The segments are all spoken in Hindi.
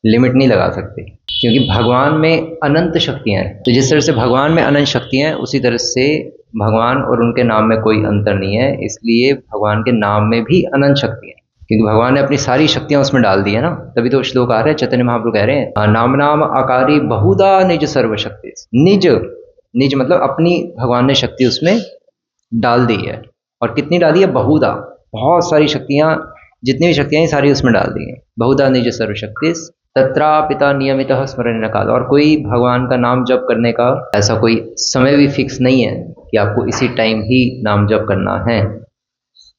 लिमिट नहीं लगा सकते, क्योंकि भगवान में अनंत शक्तियाँ हैं। तो जिस तरह से भगवान में अनंत शक्तियाँ हैं, उसी तरह से भगवान और उनके नाम में कोई अंतर नहीं है। इसलिए भगवान के नाम में भी अनंत शक्ति है, क्योंकि भगवान ने अपनी सारी शक्तियाँ उसमें डाल दी है ना। तभी तो श्लोक आ रहे हैं, चैतन्य महाप्रभु कह रहे हैं, नाम नाम आकारी बहुधा निज सर्वशक्ति। निज, निज मतलब अपनी भगवान ने शक्ति उसमें डाल दी है। और कितनी डाली है? बहुधा, बहुत सारी शक्तियाँ, जितनी भी शक्तियाँ सारी उसमें डाल दी हैं। बहुधा निज सर्वशक्ति तत्रा पिता नियमितः स्मरण काल। और कोई भगवान का नाम जप करने का ऐसा कोई समय भी फिक्स नहीं है कि आपको इसी टाइम ही नाम जप करना है।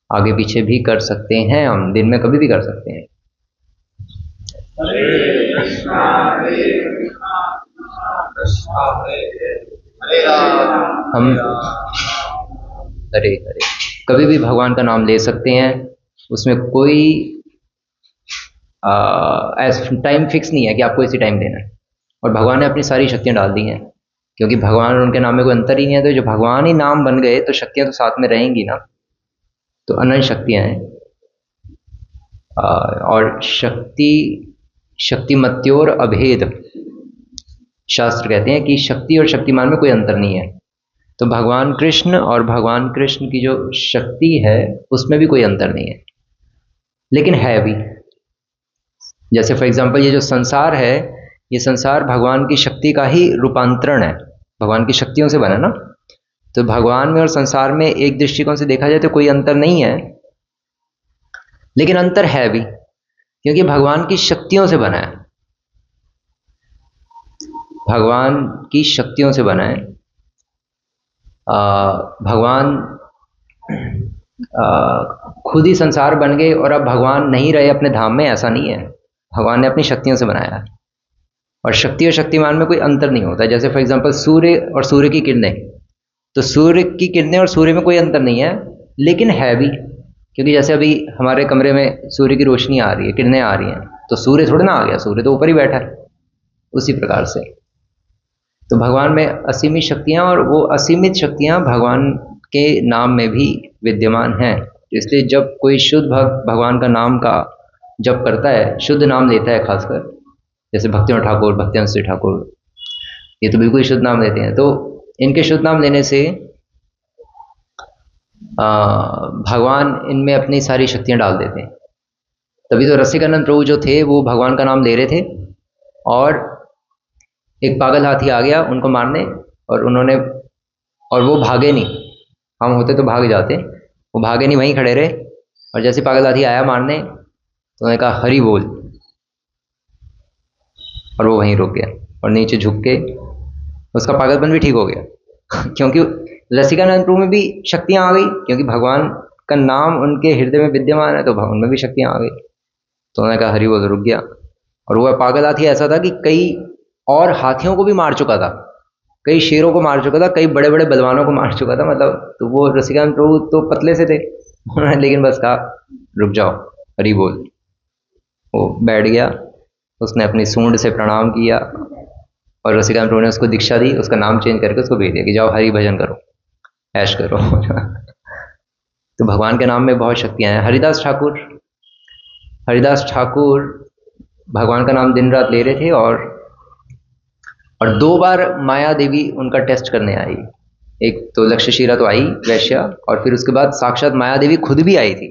आगे पीछे भी कर सकते हैं, हम दिन में कभी भी कर सकते हैं। हम हरे हरे कभी भी भगवान का नाम ले सकते हैं, उसमें कोई टाइम फिक्स नहीं है कि आपको इसी टाइम देना है। और भगवान ने अपनी सारी शक्तियाँ डाल दी हैं, क्योंकि भगवान और उनके नाम में कोई अंतर ही नहीं है। तो जो भगवान ही नाम बन गए तो शक्तियाँ तो साथ में रहेंगी ना। तो अनंत शक्तियाँ हैं। और शक्तिमत्योर अभेद, शास्त्र कहते हैं कि शक्ति और शक्तिमान में कोई अंतर नहीं है। तो भगवान कृष्ण और भगवान कृष्ण की जो शक्ति है उसमें भी कोई अंतर नहीं है, लेकिन है भी। जैसे फॉर एग्जांपल ये जो संसार है, ये संसार भगवान की शक्ति का ही रूपांतरण है, भगवान की शक्तियों से बना ना। तो भगवान में और संसार में एक दृष्टिकोण से देखा जाए तो कोई अंतर नहीं है, लेकिन अंतर है भी, क्योंकि भगवान की शक्तियों से बना है। भगवान की शक्तियों से बना है। भगवान खुद ही संसार बन गए और अब भगवान नहीं रहे अपने धाम में, ऐसा नहीं है। भगवान ने अपनी शक्तियों से बनाया है। और शक्ति और शक्तिमान में कोई अंतर नहीं होता। जैसे फॉर एग्जांपल सूर्य और सूर्य की किरणें, तो सूर्य की किरणें और सूर्य में कोई अंतर नहीं है, लेकिन है भी, क्योंकि जैसे अभी हमारे कमरे में सूर्य की रोशनी आ रही है, किरणें आ रही हैं, तो सूर्य थोड़ा ना आ गया, सूर्य तो ऊपर ही बैठा है। उसी प्रकार से तो भगवान में असीमित शक्तियाँ, और वो असीमित शक्तियाँ भगवान के नाम में भी विद्यमान हैं। इसलिए जब कोई शुद्ध भक्त भगवान का नाम का जप करता है, शुद्ध नाम लेता है, खासकर जैसे भक्तिनाथ ठाकुर, भक्तिनाथ श्री ठाकुर, ये तो बिल्कुल शुद्ध नाम लेते हैं। तो इनके शुद्ध नाम लेने से भगवान इनमें अपनी सारी शक्तियाँ डाल देते हैं। तभी तो रसिकानंद प्रभु जो थे वो भगवान का नाम ले रहे थे, और एक पागल हाथी आ गया उनको मारने, और वो भागे नहीं। हम होते तो भाग जाते, वो भागे नहीं, वहीं खड़े रहे। और जैसे पागल हाथी आया मारने, तो उन्होंने कहा हरि बोल, और वो वहीं रुक गया और नीचे झुक के उसका पागलपन भी ठीक हो गया। क्योंकि रसिकानंद प्रभु में भी शक्तियाँ आ गई, क्योंकि भगवान का नाम उनके हृदय में विद्यमान है, तो उनमें भी शक्तियाँ आ गई। तो उन्होंने कहा हरि बोल, रुक गया। और वह पागल हाथी ऐसा था कि कई और हाथियों को भी मार चुका था, कई शेरों को मार चुका था, कई बड़े बड़े बलवानों को मार चुका था। मतलब तो वो रसिकानंद प्रभु तो पतले से थे, उन्होंने लेकिन बस कहा रुक जाओ, हरि बोल। वो बैठ गया, उसने अपनी सूंड से प्रणाम किया, और रसिकानंद प्रभु ने उसको दीक्षा दी, उसका नाम चेंज करके उसको भेज दिया कि जाओ हरि भजन करो, ऐश करो। तो भगवान के नाम में बहुत शक्तियाँ हैं। हरिदास ठाकुर भगवान का नाम दिन रात ले रहे थे, और 2 बार माया देवी उनका टेस्ट करने आई। एक तो लक्ष्यशीला तो आई वैश्या, और फिर उसके बाद साक्षात माया देवी खुद भी आई थी,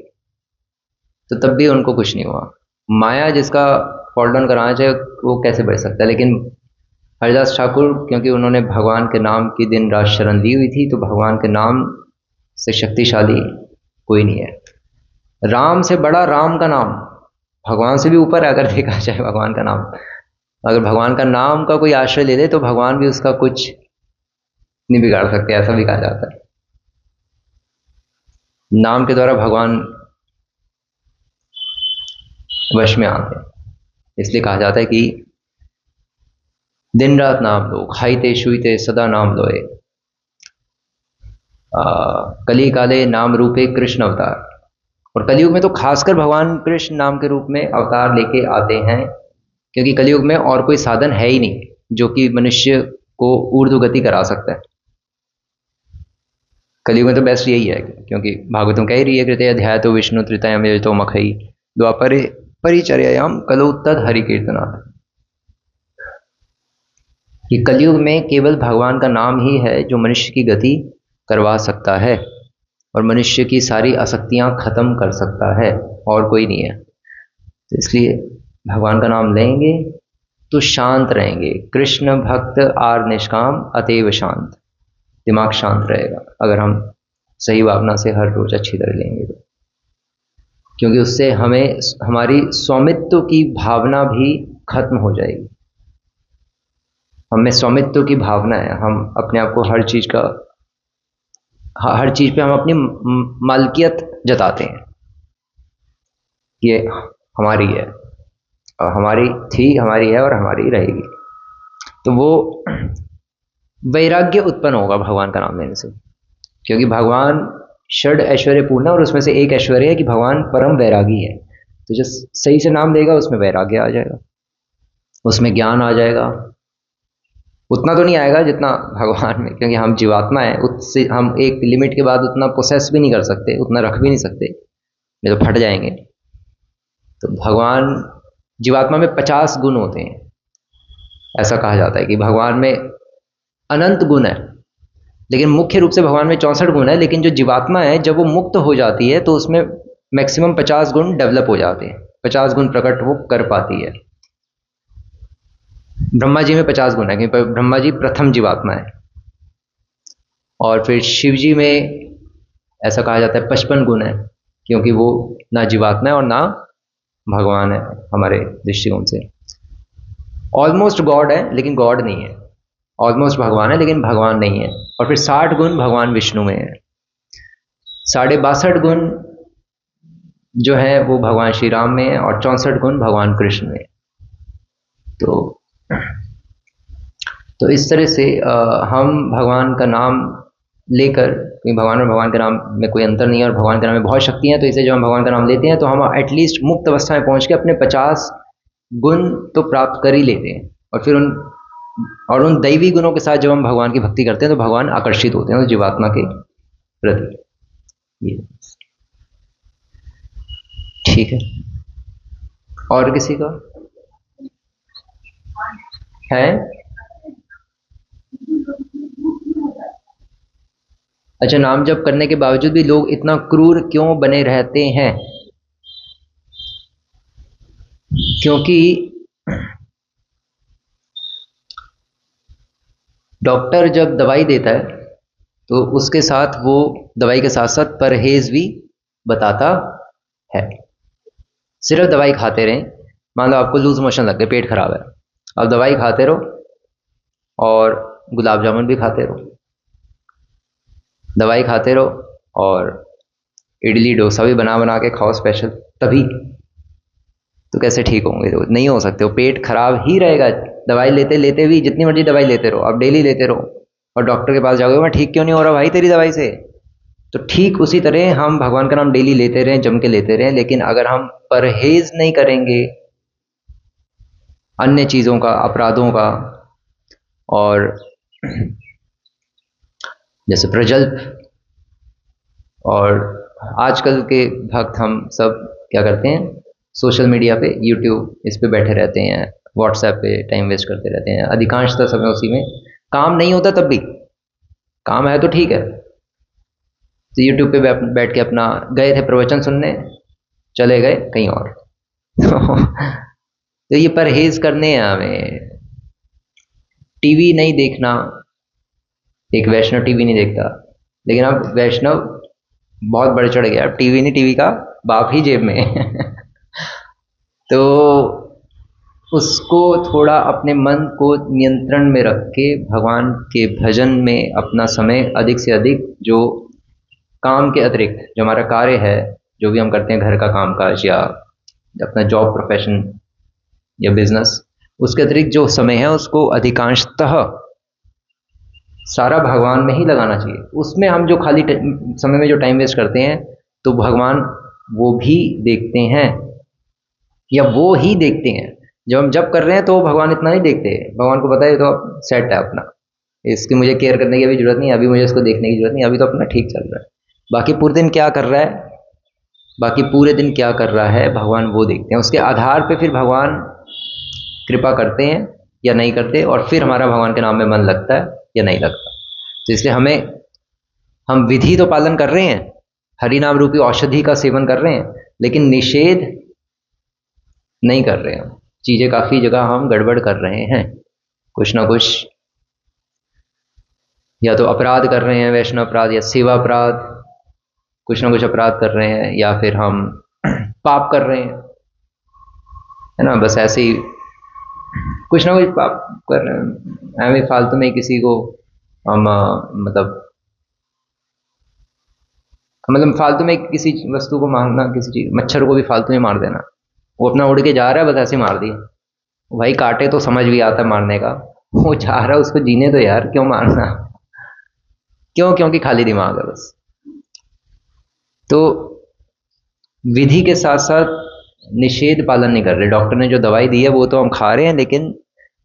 तो तब भी उनको कुछ नहीं हुआ। माया जिसका फॉल डाउन कराना चाहिए वो कैसे बच सकता है। लेकिन हरिदास ठाकुर, क्योंकि उन्होंने भगवान के नाम की दिन रात शरण ली हुई थी, तो भगवान के नाम से शक्तिशाली कोई नहीं है। राम से बड़ा राम का नाम, भगवान से भी ऊपर अगर देखा जाए भगवान का नाम। अगर भगवान का नाम का कोई आश्रय ले ले तो भगवान भी उसका कुछ नहीं बिगाड़ सकते, ऐसा भी कहा जाता है। नाम के द्वारा भगवान वश में आते हैं। इसलिए कहा जाता है कि दिन रात नाम लो, खाईते शुईते सदा नाम लोए, कली काले नाम रूपे कृष्ण अवतार। और कलयुग में तो खासकर भगवान कृष्ण नाम के रूप में अवतार लेके आते हैं, क्योंकि कलयुग में और कोई साधन है ही नहीं जो कि मनुष्य को ऊर्ध्व गति करा सकता है। कलयुग में तो बेस्ट यही है, क्योंकि भागवतम कह ही रही है, कृतय अध्याय तो विष्णु त्रितयम तो मखई द्वापरे परिचर्यायाम कलो तद हरि कीर्तनाथ। कि कलयुग में केवल भगवान का नाम ही है जो मनुष्य की गति करवा सकता है और मनुष्य की सारी आसक्तियां खत्म कर सकता है, और कोई नहीं है। तो इसलिए भगवान का नाम लेंगे तो शांत रहेंगे। कृष्ण भक्त आर निष्काम अतएव शांत, दिमाग शांत रहेगा अगर हम सही भावना से हर रोज अच्छी तरह लेंगे तो। क्योंकि उससे हमें हमारी स्वामित्व की भावना भी खत्म हो जाएगी। हमें स्वामित्व की भावना है, हम अपने आप को हर चीज का, हर चीज पे हम अपनी मालकियत जताते हैं, ये हमारी है और हमारी थी, हमारी है और हमारी रहेगी। तो वो वैराग्य उत्पन्न होगा भगवान का नाम लेने से, क्योंकि भगवान षड ऐश्वर्य पूर्ण है और उसमें से एक ऐश्वर्य है कि भगवान परम वैरागी है। तो जो सही से नाम लेगा उसमें वैराग्य आ जाएगा, उसमें ज्ञान आ जाएगा। उतना तो नहीं आएगा जितना भगवान में, क्योंकि हम जीवात्मा है, उससे हम एक लिमिट के बाद उतना प्रोसेस भी नहीं कर सकते, उतना रख भी नहीं सकते, नहीं तो फट जाएंगे। तो भगवान, जीवात्मा में 50 गुण होते हैं। ऐसा कहा जाता है कि भगवान में अनंत गुण है, लेकिन मुख्य रूप से भगवान में 64 गुण है। लेकिन जो जीवात्मा है जब वो मुक्त हो जाती है तो उसमें मैक्सिमम 50 गुण डेवलप हो जाते हैं, 50 गुण प्रकट वो कर पाती है। ब्रह्मा जी में 50 गुण है क्योंकि ब्रह्मा जी प्रथम जीवात्मा है। और फिर शिव जी में ऐसा कहा जाता है 55 गुण है, क्योंकि वो ना जीवात्मा है और ना भगवान है हमारे दृष्टिकोण से। ऑलमोस्ट गॉड है लेकिन गॉड नहीं है, ऑलमोस्ट भगवान है लेकिन भगवान नहीं है। और फिर 60 गुण भगवान विष्णु में है, 62.5 गुण जो है वो भगवान श्री राम में है और 64 गुण भगवान कृष्ण में। तो इस तरह से हम भगवान का नाम लेकर, क्योंकि भगवान और भगवान के नाम में कोई अंतर नहीं है और भगवान के नाम में बहुत शक्तियाँ हैं, तो इसे जब हम भगवान का नाम लेते हैं तो हम एटलीस्ट मुक्त अवस्था में पहुँच के अपने 50 गुण तो प्राप्त कर ही लेते हैं। और फिर उन दैवी गुणों के साथ जब हम भगवान की भक्ति करते हैं तो भगवान आकर्षित होते हैं उस जीवात्मा के प्रति। ये ठीक है। और किसी का है? अच्छा, नाम जप करने के बावजूद भी लोग इतना क्रूर क्यों बने रहते हैं? क्योंकि डॉक्टर जब दवाई देता है तो उसके साथ वो दवाई के साथ साथ परहेज भी बताता है। सिर्फ दवाई खाते रहें, मान लो आपको लूज मोशन लग गए, पेट खराब है, अब दवाई खाते रहो और गुलाब जामुन भी खाते रहो, दवाई खाते रहो और इडली डोसा भी बना बना के खाओ स्पेशल, तभी तो कैसे ठीक होंगे? तो नहीं हो सकते, वो पेट खराब ही रहेगा। दवाई लेते लेते भी जितनी मर्जी दवाई लेते रहो, आप डेली लेते रहो और डॉक्टर के पास जाओगे मैं ठीक क्यों नहीं हो रहा भाई तेरी दवाई से, तो ठीक उसी तरह हम भगवान का नाम डेली लेते रहें, जम के लेते रहें, लेकिन अगर हम परहेज नहीं करेंगे अन्य चीज़ों का, अपराधों का, और जैसे प्रजल्प, और आजकल के भक्त हम सब क्या करते हैं, सोशल मीडिया पे, यूट्यूब इस पे बैठे रहते हैं, व्हाट्सएप पे टाइम वेस्ट करते रहते हैं, अधिकांशतः समय उसी में। काम नहीं होता तब भी, काम है तो ठीक है, तो यूट्यूब पे बैठ के अपना, गए थे प्रवचन सुनने, चले गए कहीं और। तो ये परहेज करने हैं हमें। टीवी नहीं देखना, एक वैष्णव टीवी नहीं देखता, लेकिन अब वैष्णव बहुत बढ़ चढ़ गया, अब टीवी नहीं, टीवी का बाप ही जेब में है। तो उसको थोड़ा अपने मन को नियंत्रण में रख के भगवान के भजन में अपना समय अधिक से अधिक, जो काम के अतिरिक्त जो हमारा कार्य है, जो भी हम करते हैं, घर का कामकाज या अपना जॉब प्रोफेशन या बिजनेस, उसके अतिरिक्त जो समय है उसको अधिकांशतः सारा भगवान में ही लगाना चाहिए। उसमें हम जो खाली समय में जो टाइम वेस्ट करते हैं तो भगवान वो भी देखते हैं, या वो ही देखते हैं। जब हम जब कर रहे हैं तो भगवान इतना नहीं देखते, भगवान को पता है तो सेट है अपना, इसकी मुझे केयर करने की अभी जरूरत नहीं, अभी मुझे इसको देखने की जरूरत नहीं, अभी तो अपना ठीक चल रहा है। बाकी पूरे दिन क्या कर रहा है, बाकी पूरे दिन क्या कर रहा है भगवान वो देखते हैं, उसके आधार पे फिर भगवान कृपा करते हैं या नहीं करते, और फिर हमारा भगवान के नाम में मन लगता है या नहीं लगता। तो इसलिए हम विधि तो पालन कर रहे हैं, हरि नाम रूपी औषधि का सेवन कर रहे हैं, लेकिन निषेध नहीं कर रहे हैं। चीजें काफी जगह हम गड़बड़ कर रहे हैं, कुछ ना कुछ, या तो अपराध कर रहे हैं, वैष्णव अपराध या सेवा अपराध, कुछ ना कुछ अपराध कर रहे हैं, या फिर हम पाप कर रहे हैं, है ना, बस ऐसे ही कुछ ना कुछ पाप कर रहे हैं। हमें फालतू में किसी को हम मतलब फालतू में किसी वस्तु को मारना, किसी चीज, मच्छर को भी फालतू में मार देना, वो अपना उड़ के जा रहा है, बस ऐसे मार दिया। भाई काटे तो समझ भी आता है मारने का, वो जा रहा है, उसको जीने दो यार, क्यों मारना? क्यों? क्योंकि खाली दिमाग है बस। तो विधि के साथ साथ निषेध पालन नहीं कर रहे। डॉक्टर ने जो दवाई दी है वो तो हम खा रहे हैं, लेकिन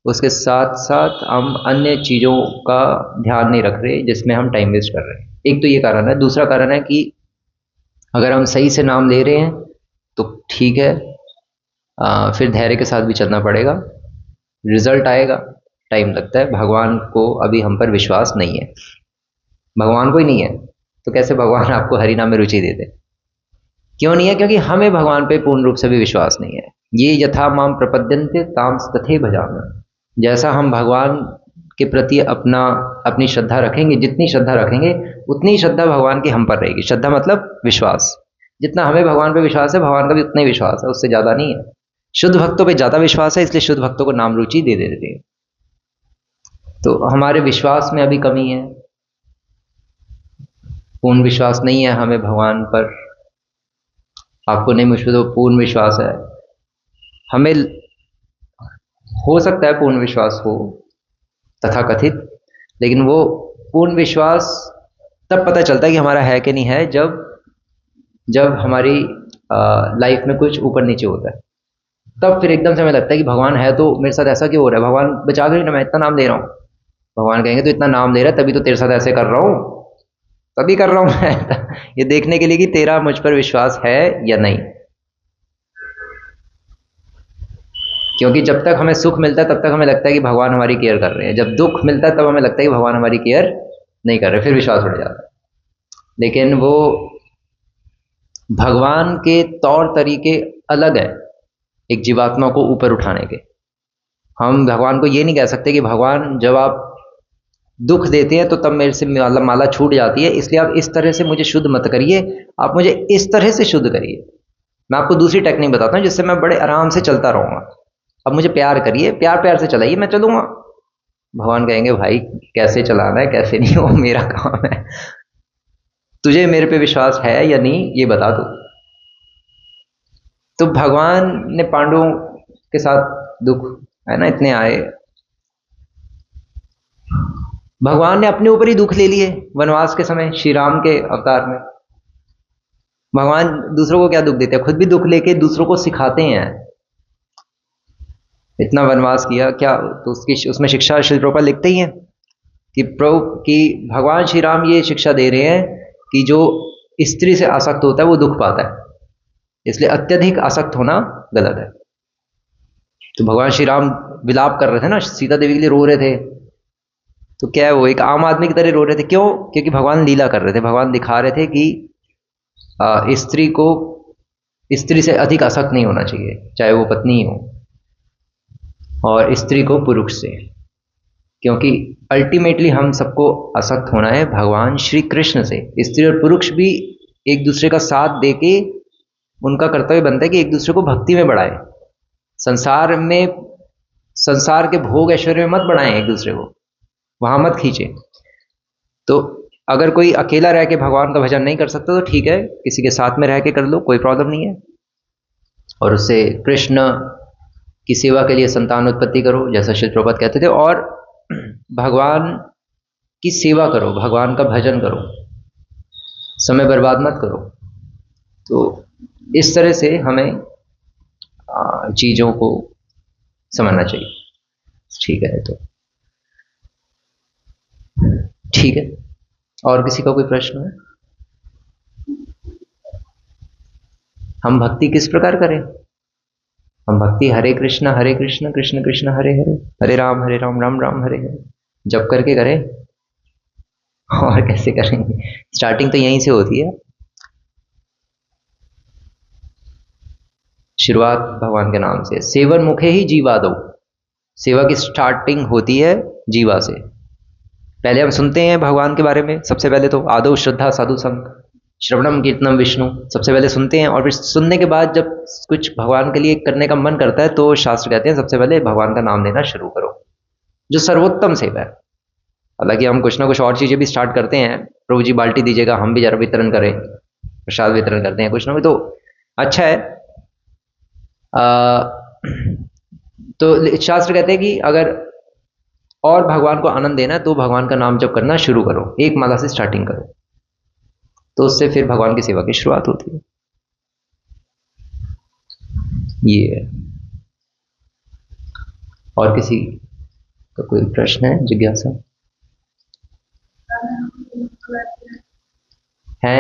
उसके साथ साथ हम अन्य चीज़ों का ध्यान नहीं रख रहे, जिसमें हम टाइम वेस्ट कर रहे हैं। एक तो ये कारण है। दूसरा कारण है कि अगर हम सही से नाम ले रहे हैं तो ठीक है, फिर धैर्य के साथ भी चलना पड़ेगा, रिजल्ट आएगा, टाइम लगता है। भगवान को अभी हम पर विश्वास नहीं है, भगवान को ही नहीं है, तो कैसे भगवान आपको हरि नाम में रुचि देते? क्यों नहीं है? क्योंकि हमें भगवान पे पूर्ण रूप से भी विश्वास नहीं है। ये यथा माम प्रपद्यन्ते ताम तथे भजामि। जैसा हम भगवान के प्रति अपनी श्रद्धा रखेंगे, जितनी श्रद्धा रखेंगे उतनी श्रद्धा भगवान की हम पर रहेगी। श्रद्धा मतलब विश्वास, जितना हमें भगवान पे विश्वास है, भगवान का भी उतना ही विश्वास है, उससे ज्यादा नहीं है। शुद्ध भक्तों पे ज्यादा विश्वास है, इसलिए शुद्ध भक्तों को नाम रुचि दे देते हैं। तो हमारे विश्वास में अभी कमी है, पूर्ण विश्वास नहीं है हमें भगवान पर। आपको नहीं, मुझ पर तो पूर्ण विश्वास है। हमें हो सकता है पूर्ण विश्वास हो तथा कथित, लेकिन वो पूर्ण विश्वास तब पता चलता है कि हमारा है कि नहीं है, जब हमारी लाइफ में कुछ ऊपर नीचे होता है। तब फिर एकदम से हमें लगता है कि भगवान है तो मेरे साथ ऐसा क्यों हो रहा है? भगवान बचा क्यों ना, मैं इतना नाम दे रहा हूँ। भगवान कहेंगे तो इतना नाम दे रहा है तभी तो तेरे साथ ऐसे कर रहा हूँ, तभी कर रहा हूँ मैं ये देखने के लिए कि तेरा मुझ पर विश्वास है या नहीं। क्योंकि जब तक हमें सुख मिलता है तब तक हमें लगता है कि भगवान हमारी केयर कर रहे हैं, जब दुख मिलता है तब हमें लगता है कि भगवान हमारी केयर नहीं कर रहे, फिर विश्वास उड़ जाता है। लेकिन वो भगवान के तौर तरीके अलग है एक जीवात्मा को ऊपर उठाने के। हम भगवान को ये नहीं कह सकते कि भगवान जब आप दुख देते हैं तो तब मेरे से माला छूट जाती है, इसलिए आप इस तरह से मुझे शुद्ध मत करिए, आप मुझे इस तरह से शुद्ध करिए। मैं आपको दूसरी टेक्निक बताता हूँ जिससे मैं बड़े आराम से चलता रहूंगा। अब मुझे प्यार करिए, प्यार प्यार से चलाइए, मैं चलूंगा। भगवान कहेंगे भाई कैसे चलाना है कैसे नहीं, वो मेरा काम है, तुझे मेरे पे विश्वास है या नहीं ये बता दो। तो भगवान ने पांडवों के साथ दुख है ना इतने आए, भगवान ने अपने ऊपर ही दुख ले लिए वनवास के समय, श्री राम के अवतार में। भगवान दूसरों को क्या दुख देते हैं? खुद भी दुख लेके दूसरों को सिखाते हैं। इतना वनवास किया क्या, तो उसमें शिक्षा श्री प्रभुपाद लिखते ही हैं कि भगवान श्री राम ये शिक्षा दे रहे हैं कि जो स्त्री से आसक्त होता है वो दुख पाता है, इसलिए अत्यधिक आसक्त होना गलत है। तो भगवान श्री राम विलाप कर रहे थे ना, सीता देवी के लिए रो रहे थे, तो क्या है वो एक आम आदमी की तरह रो रहे थे। क्यों? क्योंकि भगवान लीला कर रहे थे, भगवान दिखा रहे थे कि स्त्री को स्त्री से अधिक आसक्त नहीं होना चाहिए, चाहे वो पत्नी ही हो, और स्त्री को पुरुष से, क्योंकि अल्टीमेटली हम सबको आसक्त होना है भगवान श्री कृष्ण से। स्त्री और पुरुष भी एक दूसरे का साथ देके उनका कर्तव्य बनता है कि एक दूसरे को भक्ति में बढ़ाए, संसार के भोग ऐश्वर्य में मत बढ़ाएं, एक दूसरे को वहां मत खींचे। तो अगर कोई अकेला रह के भगवान का भजन नहीं कर सकता तो ठीक है, किसी के साथ में रह के कर लो, कोई प्रॉब्लम नहीं है, और उससे कृष्ण की सेवा के लिए संतान उत्पत्ति करो जैसा श्री प्रभुपाद कहते थे, और भगवान की सेवा करो, भगवान का भजन करो, समय बर्बाद मत करो। तो इस तरह से हमें चीजों को समझना चाहिए। ठीक है, तो ठीक है, और किसी का कोई प्रश्न है? हम भक्ति किस प्रकार करें? हम भक्ति हरे कृष्ण कृष्ण कृष्ण हरे हरे, हरे राम राम राम हरे हरे जप करके करें। और कैसे करेंगे? स्टार्टिंग तो यहीं से होती है। शुरुआत भगवान के नाम से। सेवन मुखे ही जीवा दो, सेवा की स्टार्टिंग होती है जीवा से। पहले हम सुनते हैं भगवान के बारे में, सबसे पहले तो आदो श्रद्धा साधु संग, श्रवणम कीर्तनम विष्णु, सबसे पहले सुनते हैं। और फिर सुनने के बाद जब कुछ भगवान के लिए करने का मन करता है तो शास्त्र कहते हैं सबसे पहले भगवान का नाम लेना शुरू करो, जो सर्वोत्तम सेवा है। हालांकि हम कुछ ना कुछ और चीजें भी स्टार्ट करते हैं, प्रभु जी बाल्टी दीजिएगा, हम भी जरा वितरण करें, प्रसाद वितरण करते हैं कुछ ना कुछ, तो अच्छा है। तो शास्त्र कहते हैं कि अगर और भगवान को आनंद देना है तो भगवान का नाम जप करना शुरू करो, एक माला से स्टार्टिंग करो, तो उससे फिर भगवान की सेवा की शुरुआत होती है। ये है। और किसी का कोई प्रश्न है, जिज्ञासा है?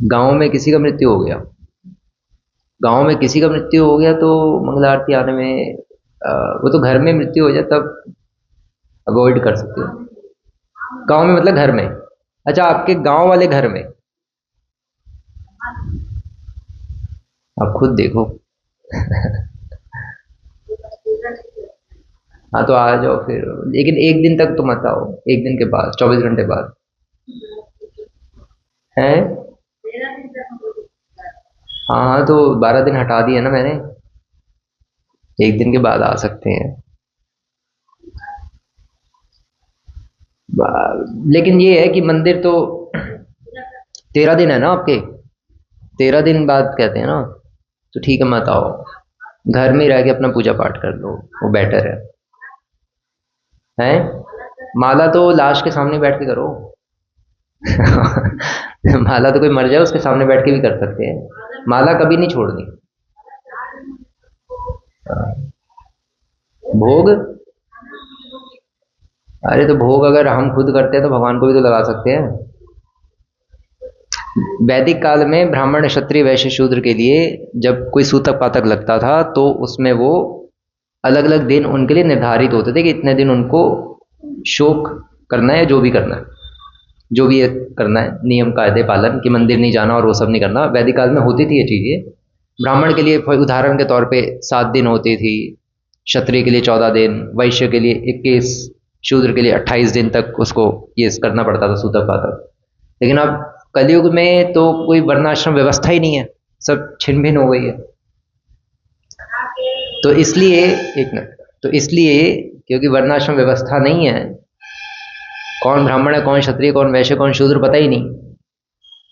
गांव में किसी का मृत्यु हो गया, गांव में किसी का मृत्यु हो गया तो मंगल आरती आने में वो तो घर में मृत्यु हो जाए तब अवॉइड कर सकते हो। गांव में मतलब घर में? अच्छा, आपके गांव वाले घर में, आप खुद देखो। हाँ तो आ जाओ फिर, लेकिन एक दिन तक तो मत आओ, एक दिन के बाद 24 घंटे बाद है। हाँ हाँ, तो 12 दिन हटा दिए ना मैंने, एक दिन के बाद आ सकते हैं। लेकिन ये है कि मंदिर तो 13 दिन है ना आपके, 13 दिन बाद कहते हैं ना, तो ठीक है मत आओ, घर में रह के अपना पूजा पाठ कर लो, वो बेटर है। हैं? माला तो लाश के सामने बैठ के करो। माला तो कोई मर जाए उसके सामने बैठ के भी कर सकते हैं, माला कभी नहीं छोड़नी। भोग, अरे तो भोग अगर हम खुद करते हैं तो भगवान को भी तो लगा सकते हैं। वैदिक काल में ब्राह्मण क्षत्रिय वैश्य शूद्र के लिए जब कोई सूतक पातक लगता था तो उसमें वो अलग अलग दिन उनके लिए निर्धारित होते थे कि इतने दिन उनको शोक करना है, जो भी करना है, जो भी करना है, नियम कायदे पालन, कि मंदिर नहीं जाना और वो सब नहीं करना। वैदिक काल में होती थी ये चीज़ें। ब्राह्मण के लिए उदाहरण के तौर पे 7 दिन होती थी, क्षत्रिय के लिए 14 दिन, वैश्य के लिए 21, शूद्र के लिए 28 दिन तक उसको ये करना पड़ता था सूतक पातक। लेकिन अब कलयुग में तो कोई वर्णाश्रम व्यवस्था ही नहीं है, सब छिन्न भिन्न हो गई है। तो इसलिए एक मिनट, तो इसलिए क्योंकि वर्णाश्रम व्यवस्था नहीं है, कौन ब्राह्मण है, कौन क्षत्रिय, कौन वैश्य, कौन शूद्र पता ही नहीं,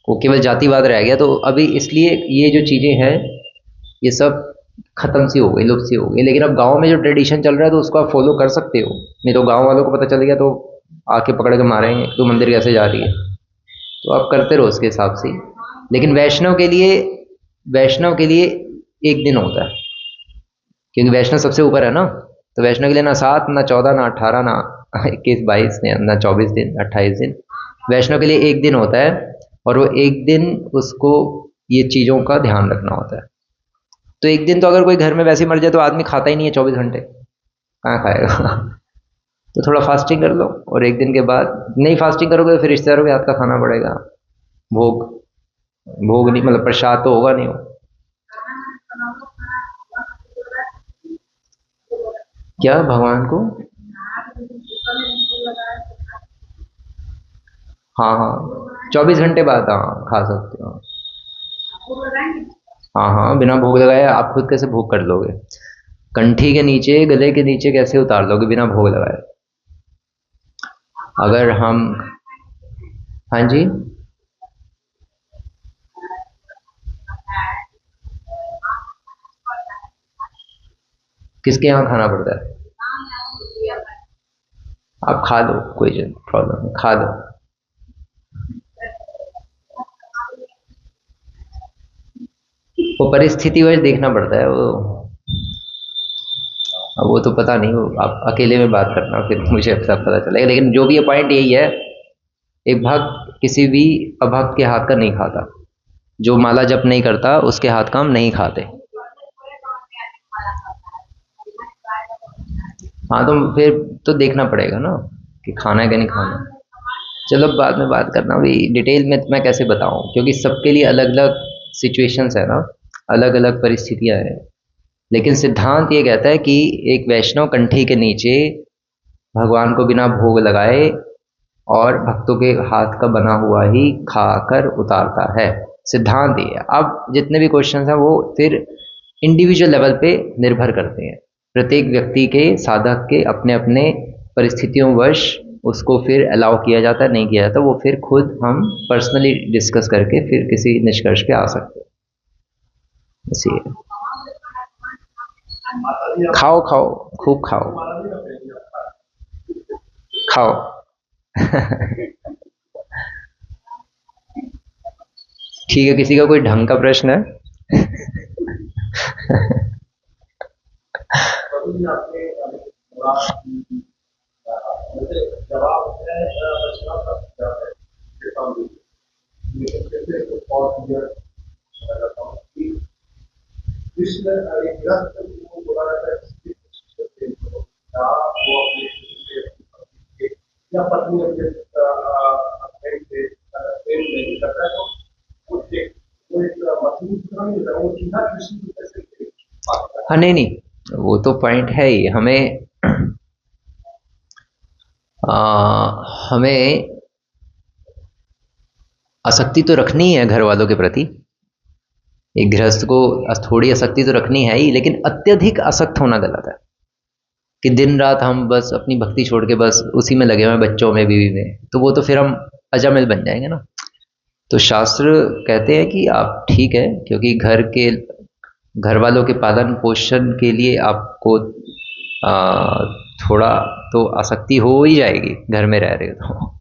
वो केवल जातिवाद रह गया। तो अभी इसलिए ये जो चीज़ें हैं ये सब खत्म सी हो गई, लुप्त सी हो गई। लेकिन अब गांव में जो ट्रेडिशन चल रहा है तो उसको आप फॉलो कर सकते हो, नहीं तो गांव वालों को पता चल गया तो आके पकड़ के मारेंगे तो मंदिर कैसे जा रही है, तो आप करते रहो उसके हिसाब से। लेकिन वैष्णव के लिए एक दिन होता है, क्योंकि वैष्णव सबसे ऊपर है ना, तो वैष्णव के लिए ना 7 ना 14 ना 18 ना 21 22 ना 24 दिन 28 दिन, वैष्णव के लिए एक दिन होता है। और वो एक दिन उसको ये चीज़ों का ध्यान रखना होता है। तो एक दिन तो अगर कोई घर में वैसे मर जाए तो आदमी खाता ही नहीं है 24 घंटे, कहाँ खाएगा? तो थोड़ा फास्टिंग कर लो, और एक दिन के बाद नहीं फास्टिंग करोगे तो फिर रिश्तेदारों के हाथ का खाना पड़ेगा। भोग, भोग नहीं मतलब प्रसाद तो होगा नहीं। हो क्या भगवान को? हाँ हाँ, 24 घंटे बाद हाँ खा सकते हो। हाँ हाँ, बिना भोग लगाए आप खुद कैसे भोग कर लोगे? कंठी के नीचे, गले के नीचे कैसे उतार लोगे बिना भोग लगाए? अगर हम, हाँ जी, किसके यहाँ खाना पड़ता है? आप खा लो, कोई प्रॉब्लम नहीं, खा लो। वो परिस्थिति वैसे देखना पड़ता है, वो अब वो तो पता नहीं, वो आप अकेले में बात करना फिर मुझे सब पता चलेगा। लेकिन जो भी ये पॉइंट यही है, एक भक्त किसी भी अभक्त के हाथ का नहीं खाता, जो माला जप नहीं करता उसके हाथ का हम नहीं खाते। हाँ तो फिर तो देखना पड़ेगा ना कि खाना है कि नहीं खाना। चलो बाद में बात करना, अभी डिटेल में मैं कैसे बताऊं, क्योंकि सबके लिए अलग अलग सिचुएशंस है ना, अलग अलग परिस्थितियां हैं। लेकिन सिद्धांत ये कहता है कि एक वैष्णव कंठी के नीचे भगवान को बिना भोग लगाए और भक्तों के हाथ का बना हुआ ही खाकर उतारता है। सिद्धांत ये है। अब जितने भी क्वेश्चंस हैं वो फिर इंडिविजुअल लेवल पे निर्भर करते हैं, प्रत्येक व्यक्ति के साधक के अपने अपने परिस्थितियों वश उसको फिर अलाउ किया जाता है नहीं किया जाता, वो फिर खुद हम पर्सनली डिस्कस करके फिर किसी निष्कर्ष पे आ सकते हैं। इसीलिए खाओ खाओ, खूब खाओ खाओ। ठीक है, किसी का कोई ढंग का प्रश्न है? हाँ नहीं नहीं, वो तो पॉइंट है ही। हमें आसक्ति तो रखनी है घर वालों के प्रति, एक गृहस्थ को थोड़ी आसक्ति तो रखनी है ही, लेकिन अत्यधिक आसक्त होना गलत है कि दिन रात हम बस अपनी भक्ति छोड़ के बस उसी में लगे हुए हैं, बच्चों में, बीवी में, तो वो तो फिर हम अजामिल बन जाएंगे ना। तो शास्त्र कहते हैं कि आप ठीक है, क्योंकि घर वालों के पालन पोषण के लिए आपको थोड़ा तो आसक्ति हो ही जाएगी, घर में रह रहे हो तो।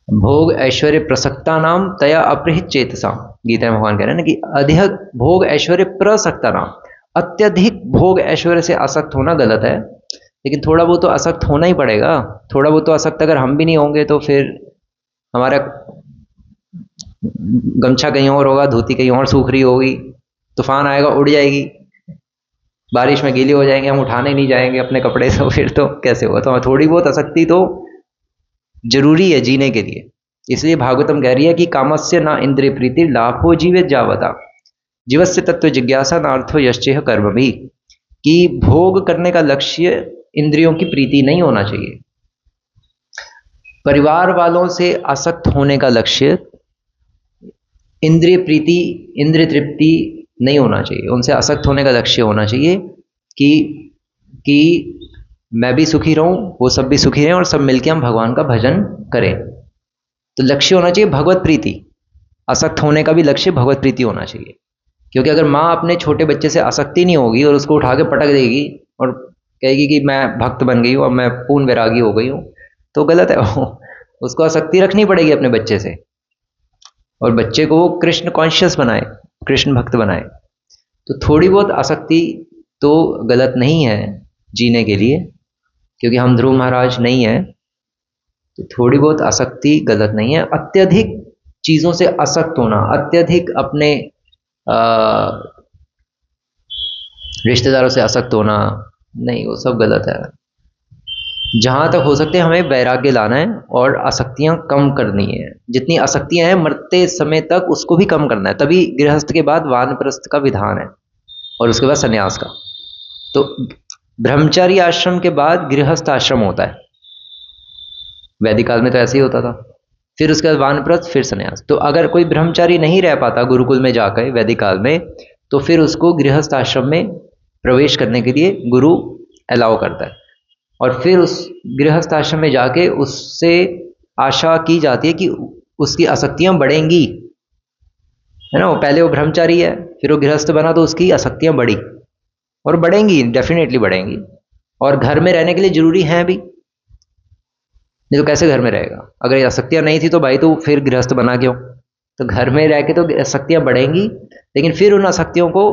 भोग ऐश्वर्य प्रसक्ता नाम तया अपहृत चेतसा, गीता में भगवान कह रहे हैं ना कि अधिक भोग ऐश्वर्य प्रसक्ता नाम, अत्यधिक भोग ऐश्वर्य से आसक्त होना गलत है, लेकिन थोड़ा बहुत तो आसक्त होना ही पड़ेगा। थोड़ा बहुत तो आसक्त अगर हम भी नहीं होंगे तो फिर हमारा गमछा कहीं और होगा, धोती कहीं और सूख रही होगी, तूफान आएगा उड़ जाएगी, बारिश में गीले हो जाएंगे, हम उठाने नहीं जाएंगे अपने कपड़े, तो फिर तो कैसे होगा। तो थोड़ी बहुत आसक्ति तो जरूरी है जीने के लिए। इसलिए भागवतम कह रही है कि कामस्य ना इंद्रिय प्रीति लाभो जीवित जावता जीवस्य तत्व जिज्ञासा नार्थो यश्चेह कर्म भी, कि भोग करने का लक्ष्य इंद्रियों की प्रीति नहीं होना चाहिए, परिवार वालों से आसक्त होने का लक्ष्य इंद्रिय प्रीति इंद्रिय तृप्ति नहीं होना चाहिए, उनसे आसक्त होने का लक्ष्य होना चाहिए कि मैं भी सुखी रहूं, वो सब भी सुखी रहें और सब मिलकर हम भगवान का भजन करें। तो लक्ष्य होना चाहिए भगवत प्रीति, आसक्त होने का भी लक्ष्य भगवत प्रीति होना चाहिए। क्योंकि अगर माँ अपने छोटे बच्चे से आसक्ति नहीं होगी और उसको उठा के पटक देगी और कहेगी कि मैं भक्त बन गई हूँ और मैं पूर्ण वैरागी हो गई हूँ, तो गलत है। उसको आसक्ति रखनी पड़ेगी अपने बच्चे से, और बच्चे को कृष्ण कॉन्शियस बनाए, कृष्ण भक्त बनाए। तो थोड़ी बहुत आसक्ति तो गलत नहीं है जीने के लिए, क्योंकि हम ध्रुव महाराज नहीं है, तो थोड़ी बहुत आसक्ति गलत नहीं है। अत्यधिक चीज़ों से आसक्त होना, अत्यधिक अपने रिश्तेदारों से आसक्त होना, नहीं, वो सब गलत है। जहाँ तक हो सकते हमें वैराग्य लाना है और आसक्तियाँ कम करनी है। जितनी आसक्तियाँ हैं मरते समय तक उसको भी कम करना है। तभी गृहस्थ के बाद वानप्रस्थ का विधान है और उसके बाद संन्यास का। तो ब्रह्मचारी आश्रम के बाद गृहस्थ आश्रम होता है, वैदिक काल में तो ऐसे ही होता था। फिर उसके बाद वानप्रस्थ, फिर संन्यास। तो अगर कोई ब्रह्मचारी नहीं रह पाता गुरुकुल में जाकर वैदिक काल में, तो फिर उसको गृहस्थ आश्रम में प्रवेश करने के लिए गुरु अलाउ करता है, और फिर उस गृहस्थ आश्रम में जाके उससे आशा की जाती है कि उसकी आसक्तियां बढ़ेंगी, है ना। पहले वो ब्रह्मचारी है, फिर वो गृहस्थ बना, तो उसकी आसक्तियां बढ़ी और बढ़ेंगी, डेफिनेटली बढ़ेंगी। और घर में रहने के लिए जरूरी है भी, नहीं तो कैसे घर में रहेगा। अगर ये आसक्तियां नहीं थी तो भाई तो फिर गृहस्थ बना क्यों। तो घर में रह के तो आसक्तियां बढ़ेंगी, लेकिन फिर उन आसक्तियों को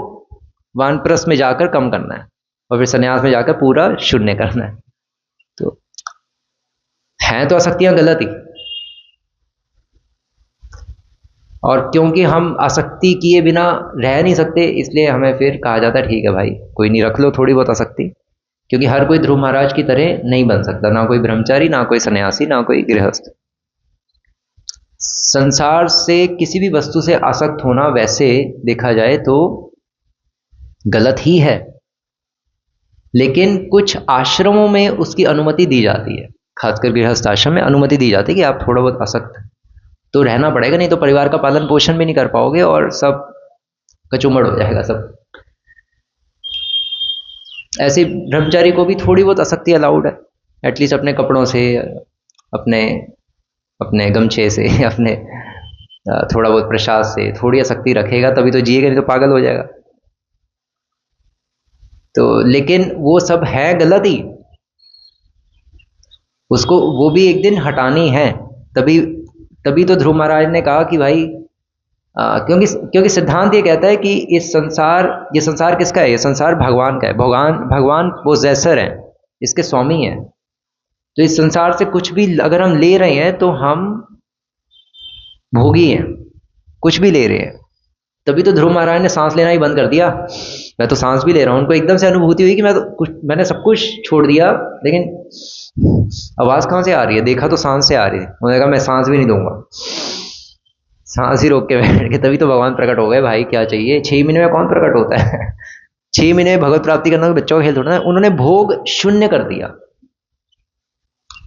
वानप्रस्थ में जाकर कम करना है और फिर संन्यास में जाकर पूरा शून्य करना है। तो हैं तो आसक्तियां गलत ही, और क्योंकि हम आसक्ति किए बिना रह नहीं सकते, इसलिए हमें फिर कहा जाता है ठीक है भाई कोई नहीं, रख लो थोड़ी बहुत आसक्ति, क्योंकि हर कोई ध्रुव महाराज की तरह नहीं बन सकता, ना कोई ब्रह्मचारी, ना कोई सन्यासी, ना कोई गृहस्थ। संसार से किसी भी वस्तु से आसक्त होना वैसे देखा जाए तो गलत ही है, लेकिन कुछ आश्रमों में उसकी अनुमति दी जाती है, खासकर गृहस्थ आश्रम में अनुमति दी जाती है कि आप थोड़ा बहुत आसक्त तो रहना पड़ेगा, नहीं तो परिवार का पालन पोषण भी नहीं कर पाओगे और सब कचुमड़ हो जाएगा सब। ऐसे ब्रह्मचारी को भी थोड़ी बहुत आसक्ति अलाउड है, एटलीस्ट अपने कपड़ों से, अपने अपने गमछे से, अपने थोड़ा बहुत प्रसाद से थोड़ी आसक्ति रखेगा तभी तो जिएगा, नहीं तो पागल हो जाएगा। तो लेकिन वो सब है गलत ही, उसको वो भी एक दिन हटानी है। तभी तभी तो ध्रुव महाराज ने कहा कि भाई क्योंकि क्योंकि सिद्धांत ये कहता है कि ये संसार किसका है? ये संसार भगवान का है। भगवान पोजेसर है, इसके स्वामी है। तो इस संसार से कुछ भी अगर हम ले रहे हैं तो हम भोगी हैं, कुछ भी ले रहे हैं। तभी तो ध्रुव महाराज ने सांस लेना ही बंद कर दिया। मैं तो सांस भी ले रहा हूं, उनको एकदम से अनुभूति हुई कि मैंने सब कुछ छोड़ दिया, लेकिन आवाज कहां से आ रही है? देखा तो सांस से आ रही है। उन्होंने कहा मैं सांस भी नहीं दूंगा, सांस ही रोक के बैठ के। तभी तो भगवान प्रकट हो गए। भाई क्या चाहिए, 6 महीने में कौन प्रकट होता है? 6 महीने में भगवत प्राप्ति करना बच्चों का खेल थोड़ा है। उन्होंने भोग शून्य कर दिया।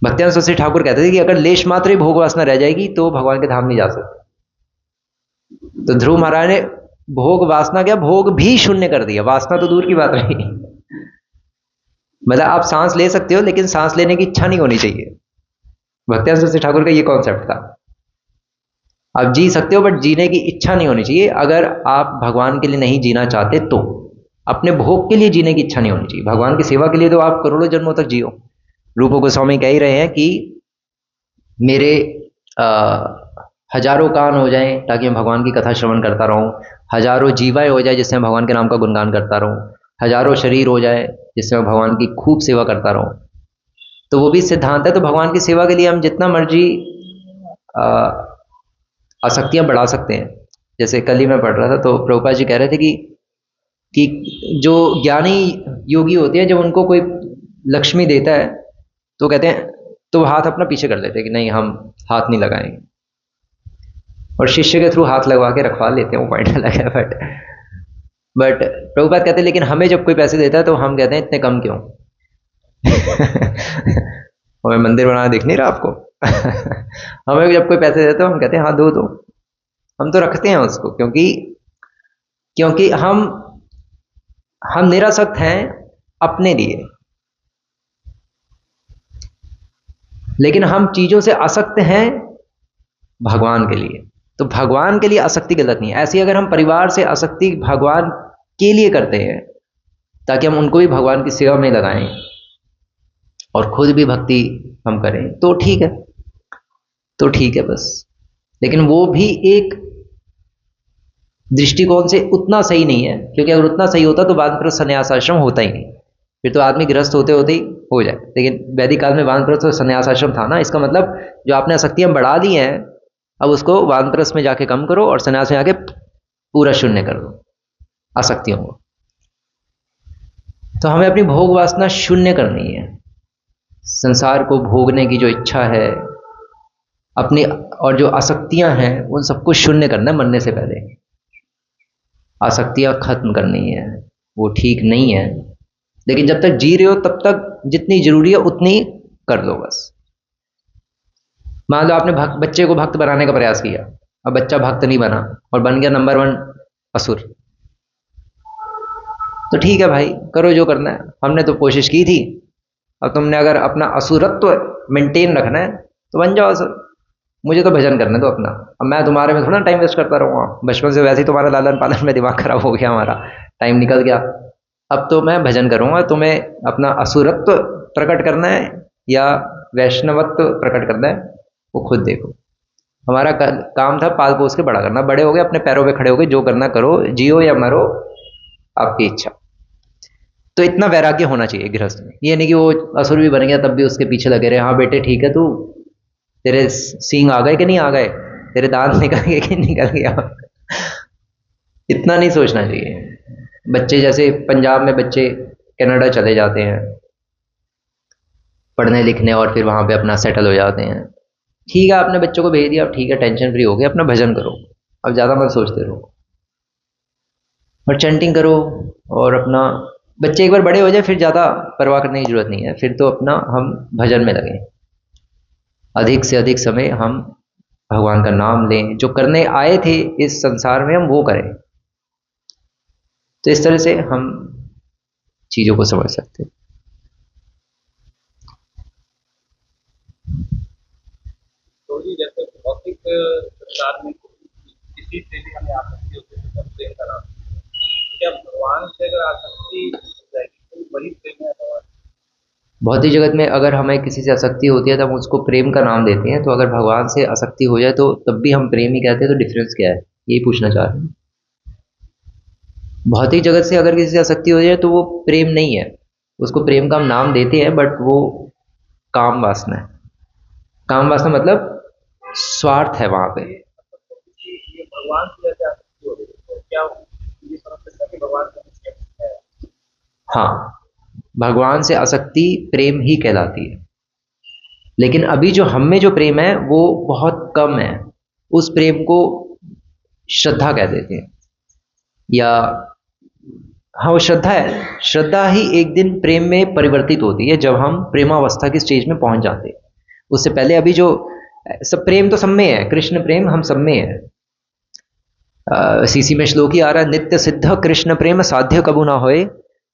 भक्त्यानंद सरस्वती ठाकुर कहते थे कि अगर लेश मात्र ही भोग वासना रह जाएगी तो भगवान के धाम नहीं जा सकते। तो ध्रुव महाराज ने भोग वासना क्या, भोग भी शून्य कर दिया, वासना तो दूर की बात रही। मतलब आप सांस ले सकते हो लेकिन सांस लेने की इच्छा नहीं होनी चाहिए। भक्त्यानंद सरस्वती ठाकुर का ये कॉन्सेप्ट था। आप जी सकते हो बट जीने की इच्छा नहीं होनी चाहिए। अगर आप भगवान के लिए नहीं जीना चाहते तो अपने भोग के लिए जीने की इच्छा नहीं होनी चाहिए। भगवान की सेवा के लिए तो आप करोड़ों जन्मों तक जियो। रूप गोस्वामी कह ही रहे हैं कि मेरे हजारों कान हो जाएं ताकि मैं भगवान की कथा श्रवण करता रहूं, हजारों जीवाएं हो जाए जिससे मैं भगवान के नाम का गुणगान करता रहूं, हजारों शरीर हो जाए जिससे मैं भगवान की खूब सेवा करता रहूं। तो वो भी सिद्धांत है। तो भगवान की सेवा के लिए हम जितना मर्जी आसक्तियां बढ़ा सकते हैं। जैसे कल ही मैं पढ़ रहा था तो प्रभुपाद जी कह रहे थे कि जो ज्ञानी योगी होते हैं, जब उनको कोई लक्ष्मी देता है तो कहते हैं, तो हाथ अपना पीछे कर लेते हैं कि नहीं हम हाथ नहीं लगाएंगे, और शिष्य के थ्रू हाथ लगवा के रखवा लेते हैं। वो पॉइंट अलग है। बट प्रभुपाद कहते हैं लेकिन हमें जब कोई पैसे देता है तो हम कहते हैं इतने कम क्यों? हमें मंदिर बनाना दिख नहीं रहा आपको? हमें जब कोई पैसे देता है हम कहते हैं हाँ दो। हम तो रखते हैं उसको, क्योंकि हम निरासक्त हैं अपने लिए, लेकिन हम चीजों से आसक्त हैं भगवान के लिए। तो भगवान के लिए आसक्ति गलत नहीं है। ऐसी अगर हम परिवार से आसक्ति भगवान के लिए करते हैं ताकि हम उनको भी भगवान की सेवा में लगाएं और खुद भी भक्ति हम करें तो ठीक है, तो ठीक है बस। लेकिन वो भी एक दृष्टिकोण से उतना सही नहीं है, क्योंकि अगर उतना सही होता तो वानप्रस्थ संन्यास आश्रम होता ही नहीं, फिर तो आदमी गृहस्थ होते होते ही हो जाए। लेकिन वैदिक काल में वानप्रस्थ संन्यास आश्रम था ना। इसका मतलब जो आपने आसक्तियां बढ़ा दी हैं अब उसको वानप्रस्थ में जाके कम करो और संन्यास में आके पूरा शून्य कर दो आसक्तियों को। तो हमें अपनी भोग वासना शून्य करनी है। संसार को भोगने की जो इच्छा है अपनी, और जो आसक्तियां हैं उन सबको शून्य करना है। मरने से पहले आसक्तियां खत्म करनी है। वो ठीक नहीं है, लेकिन जब तक जी रहे हो तब तक जितनी जरूरी है उतनी कर लो बस। मान लो आपने बच्चे को भक्त बनाने का प्रयास किया, अब बच्चा भक्त नहीं बना और बन गया नंबर 1 असुर, तो ठीक है भाई करो जो करना है। हमने तो कोशिश की थी, अब तुमने अगर अपना असुरत्व मेंटेन रखना है तो बन जाओ असुर। मुझे तो भजन करने दो अपना। अब मैं तुम्हारे में थोड़ा टाइम वेस्ट करता रहूँगा। बचपन से वैसे ही तुम्हारा लालन पालन में दिमाग खराब हो गया, हमारा टाइम निकल गया। अब तो मैं भजन करूँगा। तुम्हें अपना असुरत्व प्रकट करना है या वैष्णवत्व प्रकट करना है वो खुद देखो। हमारा काम था पाल पोस के बड़ा करना। बड़े हो गए, अपने पैरों पे खड़े हो गए, जो करना करो, जियो या मरो आपकी इच्छा। तो इतना वैराग्य होना चाहिए गृहस्थ में। ये नहीं कि वो असुर भी बन गया तब भी उसके पीछे लगे रहे। हाँ बेटे ठीक है तू तेरे सींग आ गए कि नहीं आ गए, तेरे दांत निकल गए कि निकल गया। इतना नहीं सोचना चाहिए। बच्चे जैसे पंजाब में बच्चे कनाडा चले जाते हैं पढ़ने लिखने और फिर वहाँ पे अपना सेटल हो जाते हैं। ठीक है, आपने बच्चों को भेज दिया, अब ठीक है, टेंशन फ्री हो गए, अपना भजन करो, अब ज़्यादा मत सोचते रहो और चैंटिंग करो। और अपना बच्चे एक बार बड़े हो जाए फिर ज़्यादा परवाह करने की ज़रूरत नहीं है, फिर तो अपना हम भजन में लगें, अधिक से अधिक समय हम भगवान का नाम लें, जो करने आए थे इस संसार में हम वो करें। तो इस तरह से हम चीज़ों को समझ सकते हैं। तो ये जैसे भौतिक संसार में किसी से भी हमें आसक्ति होती है तो प्रेम करा, क्या भगवान से अगर आसक्ति हो जाएगी तो वही प्रेम है भगवान? भौतिक जगत में अगर हमें किसी से आसक्ति होती है तो हम उसको प्रेम का नाम देते हैं, तो अगर भगवान से आसक्ति हो जाए तो तब भी हम प्रेम ही कहते हैं, तो डिफरेंस क्या है, यही पूछना चाह रहे हैं। भौतिक जगत से अगर किसी से आसक्ति हो जाए तो वो प्रेम नहीं है, उसको प्रेम का हम नाम देते हैं, बट वो काम वासना है। काम वासना मतलब स्वार्थ है वहां पे। ये भगवान से जैसे आसक्ति हो रही है तो क्या ये समझ सकते हैं कि भगवान का कुछ है? हाँ, भगवान से आसक्ति प्रेम ही कहलाती है, लेकिन अभी जो हम में जो प्रेम है वो बहुत कम है, उस प्रेम को श्रद्धा कह देते हैं। या हाँ, वो श्रद्धा है, श्रद्धा ही एक दिन प्रेम में परिवर्तित होती है जब हम प्रेमावस्था की स्टेज में पहुंच जाते हैं। उससे पहले अभी जो सब प्रेम तो सब में है, कृष्ण प्रेम हम सब में है। सीसी में श्लोक ही आ रहा है, नित्य सिद्ध कृष्ण प्रेम साध्य कबू ना होए,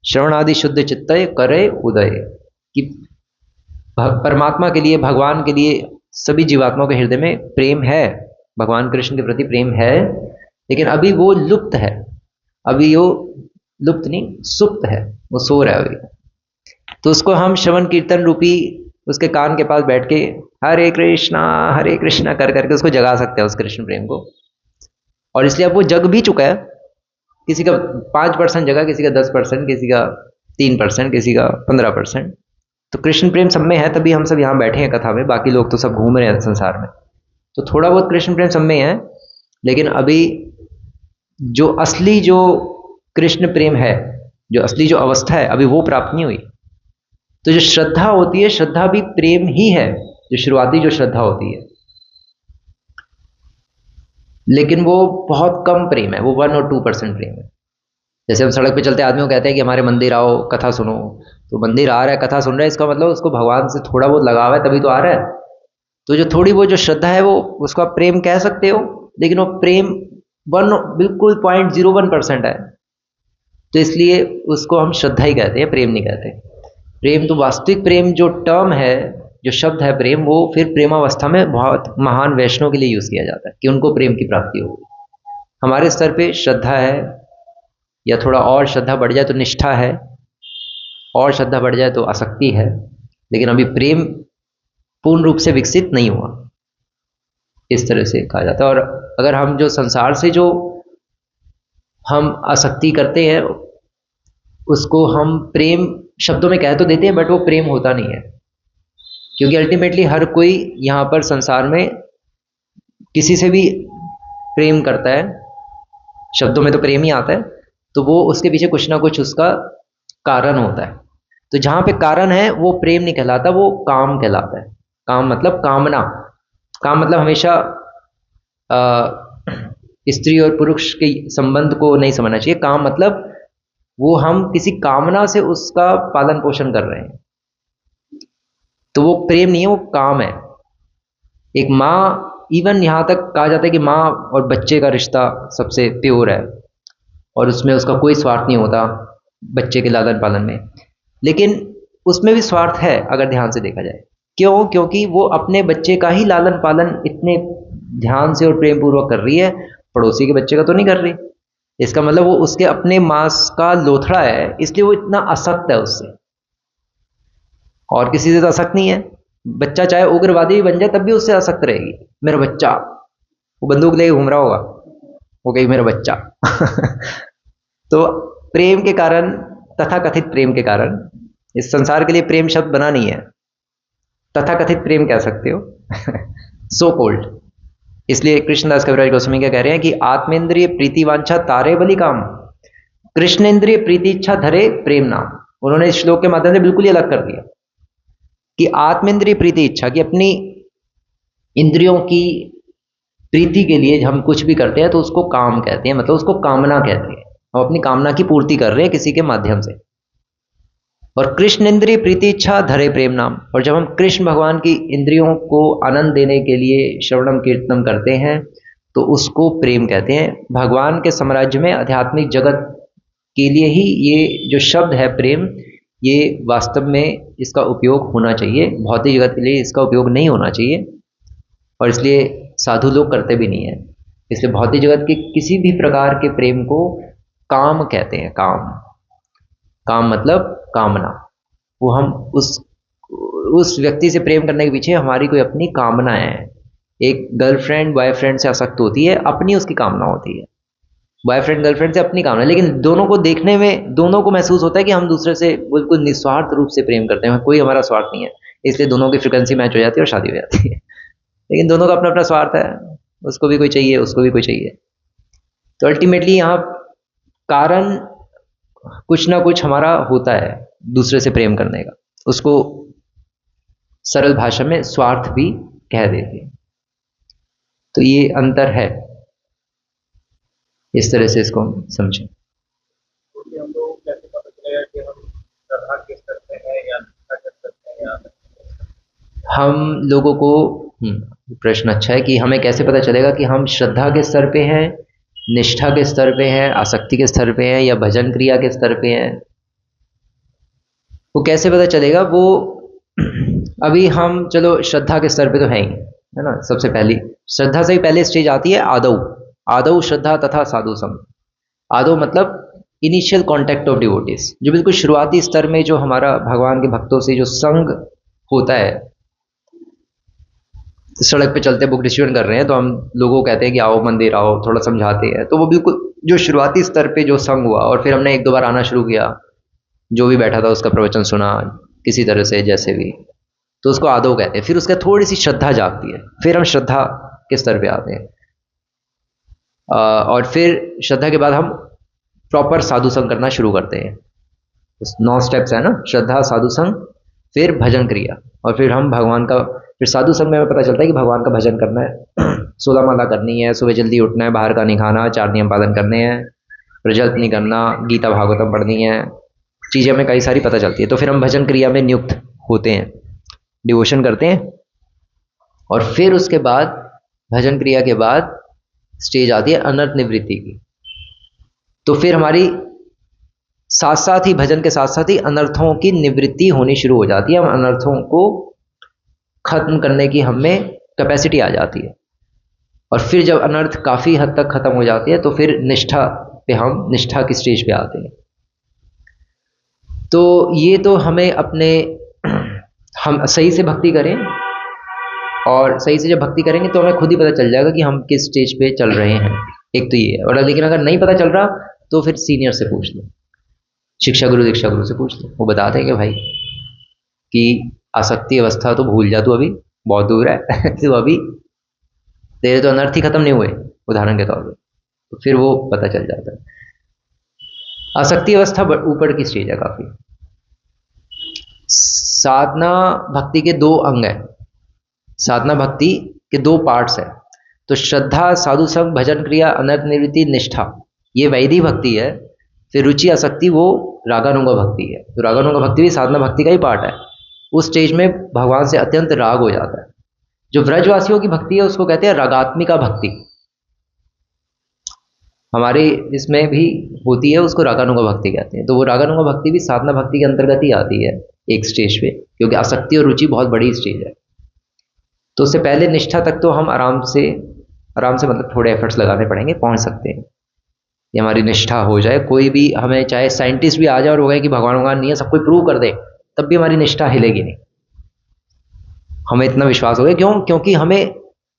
श्रवण आदि शुद्ध चित्तय करे उदय। कि परमात्मा के लिए, भगवान के लिए सभी जीवात्माओं के हृदय में प्रेम है, भगवान कृष्ण के प्रति प्रेम है, लेकिन अभी वो लुप्त है। अभी वो लुप्त नहीं, सुप्त है, वो सो रहा है अभी। तो उसको हम श्रवण कीर्तन रूपी उसके कान के पास बैठ के हरे कृष्णा कर करके उसको जगा सकते हैं, उस कृष्ण प्रेम को। और इसलिए अब वो जग भी चुका है, किसी का 5% जगह, किसी का 10%, किसी का 3%, किसी का 15%। तो कृष्ण प्रेम सब में है, तभी हम सब यहाँ बैठे हैं कथा में, बाकी लोग तो सब घूम रहे हैं संसार में। तो थोड़ा बहुत कृष्ण प्रेम सब में है, लेकिन अभी जो असली जो कृष्ण प्रेम है, जो असली जो अवस्था है, अभी वो प्राप्त नहीं हुई। तो जो श्रद्धा होती है, श्रद्धा भी प्रेम ही है, जो शुरुआती जो श्रद्धा होती है, लेकिन वो बहुत कम प्रेम है, वो 1 और 2% प्रेम है। जैसे हम सड़क पे चलते आदमियों को कहते हैं कि हमारे मंदिर आओ कथा सुनो, तो मंदिर आ रहा है, कथा सुन रहा है, इसका मतलब उसको भगवान से थोड़ा बहुत लगाव है, तभी तो आ रहा है। तो जो थोड़ी बहुत जो श्रद्धा है वो, उसको आप प्रेम कह सकते हो, लेकिन वो प्रेम बिल्कुल 0.01% है। तो इसलिए उसको हम श्रद्धा ही कहते हैं, प्रेम नहीं कहते। प्रेम तो वास्तविक प्रेम जो टर्म है, जो शब्द है प्रेम, वो फिर प्रेमावस्था में बहुत महान वैष्णव के लिए यूज किया जाता है कि उनको प्रेम की प्राप्ति होगी। हमारे स्तर पे श्रद्धा है, या थोड़ा और श्रद्धा बढ़ जाए तो निष्ठा है, और श्रद्धा बढ़ जाए तो आसक्ति है, लेकिन अभी प्रेम पूर्ण रूप से विकसित नहीं हुआ, इस तरह से कहा जाता है। और अगर हम जो संसार से जो हम आसक्ति करते हैं, उसको हम प्रेम शब्दों में कह तो देते हैं, बट वो प्रेम होता नहीं है, क्योंकि अल्टीमेटली हर कोई यहाँ पर संसार में किसी से भी प्रेम करता है, शब्दों में तो प्रेम ही आता है, तो वो उसके पीछे कुछ ना कुछ उसका कारण होता है। तो जहाँ पे कारण है वो प्रेम नहीं कहलाता, वो काम कहलाता है। काम मतलब कामना, काम मतलब हमेशा स्त्री और पुरुष के संबंध को नहीं समझना चाहिए। काम मतलब वो हम किसी कामना से उसका पालन पोषण कर रहे हैं, तो वो प्रेम नहीं है, वो काम है। एक माँ, इवन यहाँ तक कहा जाता है कि माँ और बच्चे का रिश्ता सबसे प्योर है, और उसमें उसका कोई स्वार्थ नहीं होता बच्चे के लालन पालन में। लेकिन उसमें भी स्वार्थ है अगर ध्यान से देखा जाए। क्यों? क्योंकि वो अपने बच्चे का ही लालन पालन इतने ध्यान से और प्रेम पूर्वक कर रही है, पड़ोसी के बच्चे का तो नहीं कर रही। इसका मतलब वो उसके अपने मांस का लोथड़ा है, इसलिए वो इतना आसक्त है उससे, और किसी से तो आसक्त नहीं है। बच्चा चाहे उग्रवादी भी बन जाए तब भी उससे आसक्त रहेगी, मेरा बच्चा। वो बंदूक लेके घूम रहा होगा, वो कहेगी मेरा बच्चा। तो प्रेम के कारण, तथाकथित प्रेम के कारण, इस संसार के लिए प्रेम शब्द बना नहीं है, तथाकथित प्रेम कह सकते हो। So cold. इसलिए कृष्णदास कविराज गोस्वामी क्या कह रहे हैं कि आत्मेंद्रिय प्रीति वांछा तारे बलि काम, कृष्णेंद्रिय प्रीति इच्छा धरे प्रेम नाम। उन्होंने इस श्लोक के माध्यम से बिल्कुल ही अलग कर दिया कि आत्मेंद्रिय प्रीति इच्छा की, अपनी इंद्रियों की प्रीति के लिए हम कुछ भी करते हैं तो उसको काम कहते हैं, मतलब उसको कामना कहते हैं। हम अपनी कामना की पूर्ति कर रहे हैं किसी के माध्यम से। और कृष्ण इंद्रिय प्रीति इच्छा धरे प्रेम नाम, और जब हम कृष्ण भगवान की इंद्रियों को आनंद देने के लिए श्रवणम कीर्तनम करते हैं तो उसको प्रेम कहते हैं। भगवान के साम्राज्य में आध्यात्मिक जगत के लिए ही ये जो शब्द है प्रेम, ये वास्तव में इसका उपयोग होना चाहिए, भौतिक जगत के लिए इसका उपयोग नहीं होना चाहिए, और इसलिए साधु लोग करते भी नहीं है। इसलिए भौतिक जगत के किसी भी प्रकार के प्रेम को काम कहते हैं। काम मतलब कामना। वो हम उस व्यक्ति से प्रेम करने के पीछे हमारी कोई अपनी कामना है। एक गर्लफ्रेंड बॉयफ्रेंड से आसक्त होती है, अपनी उसकी कामना होती है। बॉयफ्रेंड गर्लफ्रेंड से अपनी कामना, लेकिन दोनों को देखने में दोनों को महसूस होता है कि हम दूसरे से बिल्कुल निस्वार्थ रूप से प्रेम करते हैं, कोई हमारा स्वार्थ नहीं है। इसलिए दोनों की फ्रिक्वेंसी मैच हो जाती है और शादी हो जाती है। लेकिन दोनों का अपना अपना स्वार्थ है, उसको भी कोई चाहिए, उसको भी कोई चाहिए। तो अल्टीमेटली यहाँ कारण कुछ ना कुछ हमारा होता है दूसरे से प्रेम करने का, उसको सरल भाषा में स्वार्थ भी कह देते हैं। तो ये अंतर है, इस तरह से इसको हम समझें। तो हम लोग कैसे पता चलेगा कि हम श्रद्धा के स्तर पे हैं या निष्ठा के स्तर पे हैं? हम लोगों को प्रश्न अच्छा है कि हमें कैसे पता चलेगा कि हम श्रद्धा के स्तर पे हैं, निष्ठा के स्तर पे हैं, आसक्ति के स्तर पे हैं, या भजन क्रिया के स्तर पे हैं। वो कैसे पता चलेगा? वो अभी हम चलो श्रद्धा के स्तर पे तो है ही, है ना। सबसे पहली श्रद्धा से ही पहले स्टेज आती है आदौ श्रद्धा तथा साधु संग। आदौ मतलब इनिशियल कांटेक्ट ऑफ डिवोटीज, जो बिल्कुल शुरुआती स्तर में जो हमारा भगवान के भक्तों से जो संग होता है। सड़क पे चलते बुक डिस्ट्रीब्यूट कर रहे हैं तो हम लोगों को कहते हैं कि आओ मंदिर आओ, थोड़ा समझाते हैं, तो वो बिल्कुल जो शुरुआती स्तर पे जो संग हुआ, और फिर हमने एक दो बार आना शुरू किया, जो भी बैठा था उसका प्रवचन सुना किसी तरह से जैसे भी, तो उसको आदौ कहते हैं। फिर उसका थोड़ी सी श्रद्धा जागती है, फिर हम श्रद्धा के स्तर पे आते हैं, और फिर श्रद्धा के बाद हम प्रॉपर साधु संग करना शुरू करते हैं। 9 स्टेप्स है ना, श्रद्धा, साधु संग, फिर भजन क्रिया, और फिर हम भगवान का, फिर साधु संग में हमें पता चलता है कि भगवान का भजन करना है, 16 माला करनी है, सुबह जल्दी उठना है, बाहर का नहीं खाना, 4 नियम पालन करने हैं, प्रजल्प नहीं करना, गीता भागवतम पढ़नी है, चीज़ें हमें कई सारी पता चलती है। तो फिर हम भजन क्रिया में नियुक्त होते हैं, डिवोशन करते हैं, और फिर उसके बाद भजन क्रिया के बाद स्टेज आती है अनर्थ निवृत्ति की। तो फिर हमारी साथ साथ ही भजन के साथ साथ ही अनर्थों की निवृत्ति होनी शुरू हो जाती है। हम अनर्थों को खत्म करने की हमें कैपेसिटी आ जाती है, और फिर जब अनर्थ काफ़ी हद तक खत्म हो जाती है तो फिर निष्ठा पे, हम निष्ठा की स्टेज पे आते हैं। तो ये तो हमें अपने हम सही से भक्ति करें, और सही से जब भक्ति करेंगे तो हमें खुद ही पता चल जाएगा कि हम किस स्टेज पे चल रहे हैं। एक तो ये है, और लेकिन अगर नहीं पता चल रहा तो फिर सीनियर से पूछ लो, शिक्षा गुरु दीक्षा गुरु से पूछ लो, वो बताते हैं कि भाई कि आसक्ति अवस्था तो भूल जा, तू अभी बहुत दूर है तो अभी तेरे तो अनर्थ ही खत्म नहीं हुए, उदाहरण के तौर पे, तो फिर वो पता चल जाता है। आसक्ति अवस्था ऊपर की स्टेज है काफी। साधना भक्ति के 2 अंग है, साधना भक्ति के 2 पार्ट्स है। तो श्रद्धा, साधु संग, भजन क्रिया, अनर्थ निवृत्ति, निष्ठा, ये वैदिक भक्ति है। फिर रुचि, आसक्ति वो रागानुगा भक्ति है। तो रागानुगा भक्ति भी साधना भक्ति का ही पार्ट है। उस स्टेज में भगवान से अत्यंत राग हो जाता है। जो व्रजवासियों की भक्ति है उसको कहते हैं रागात्मिका भक्ति। हमारे इसमें भी होती है, उसको रागानुगा भक्ति कहते हैं। तो वो रागानुगा भक्ति भी साधना भक्ति के अंतर्गत ही आती है एक स्टेज पे, क्योंकि आसक्ति और रुचि बहुत बड़ी स्टेज है। तो उससे पहले निष्ठा तक तो हम आराम से मतलब थोड़े एफर्ट्स लगाने पड़ेंगे, पहुंच सकते हैं। ये हमारी निष्ठा हो जाए, कोई भी हमें चाहे साइंटिस्ट भी आ जाए और हो गए कि भगवान नहीं है, सब कोई प्रूव कर दे, तब भी हमारी निष्ठा हिलेगी नहीं। हमें इतना विश्वास हो गया, क्योंकि हमें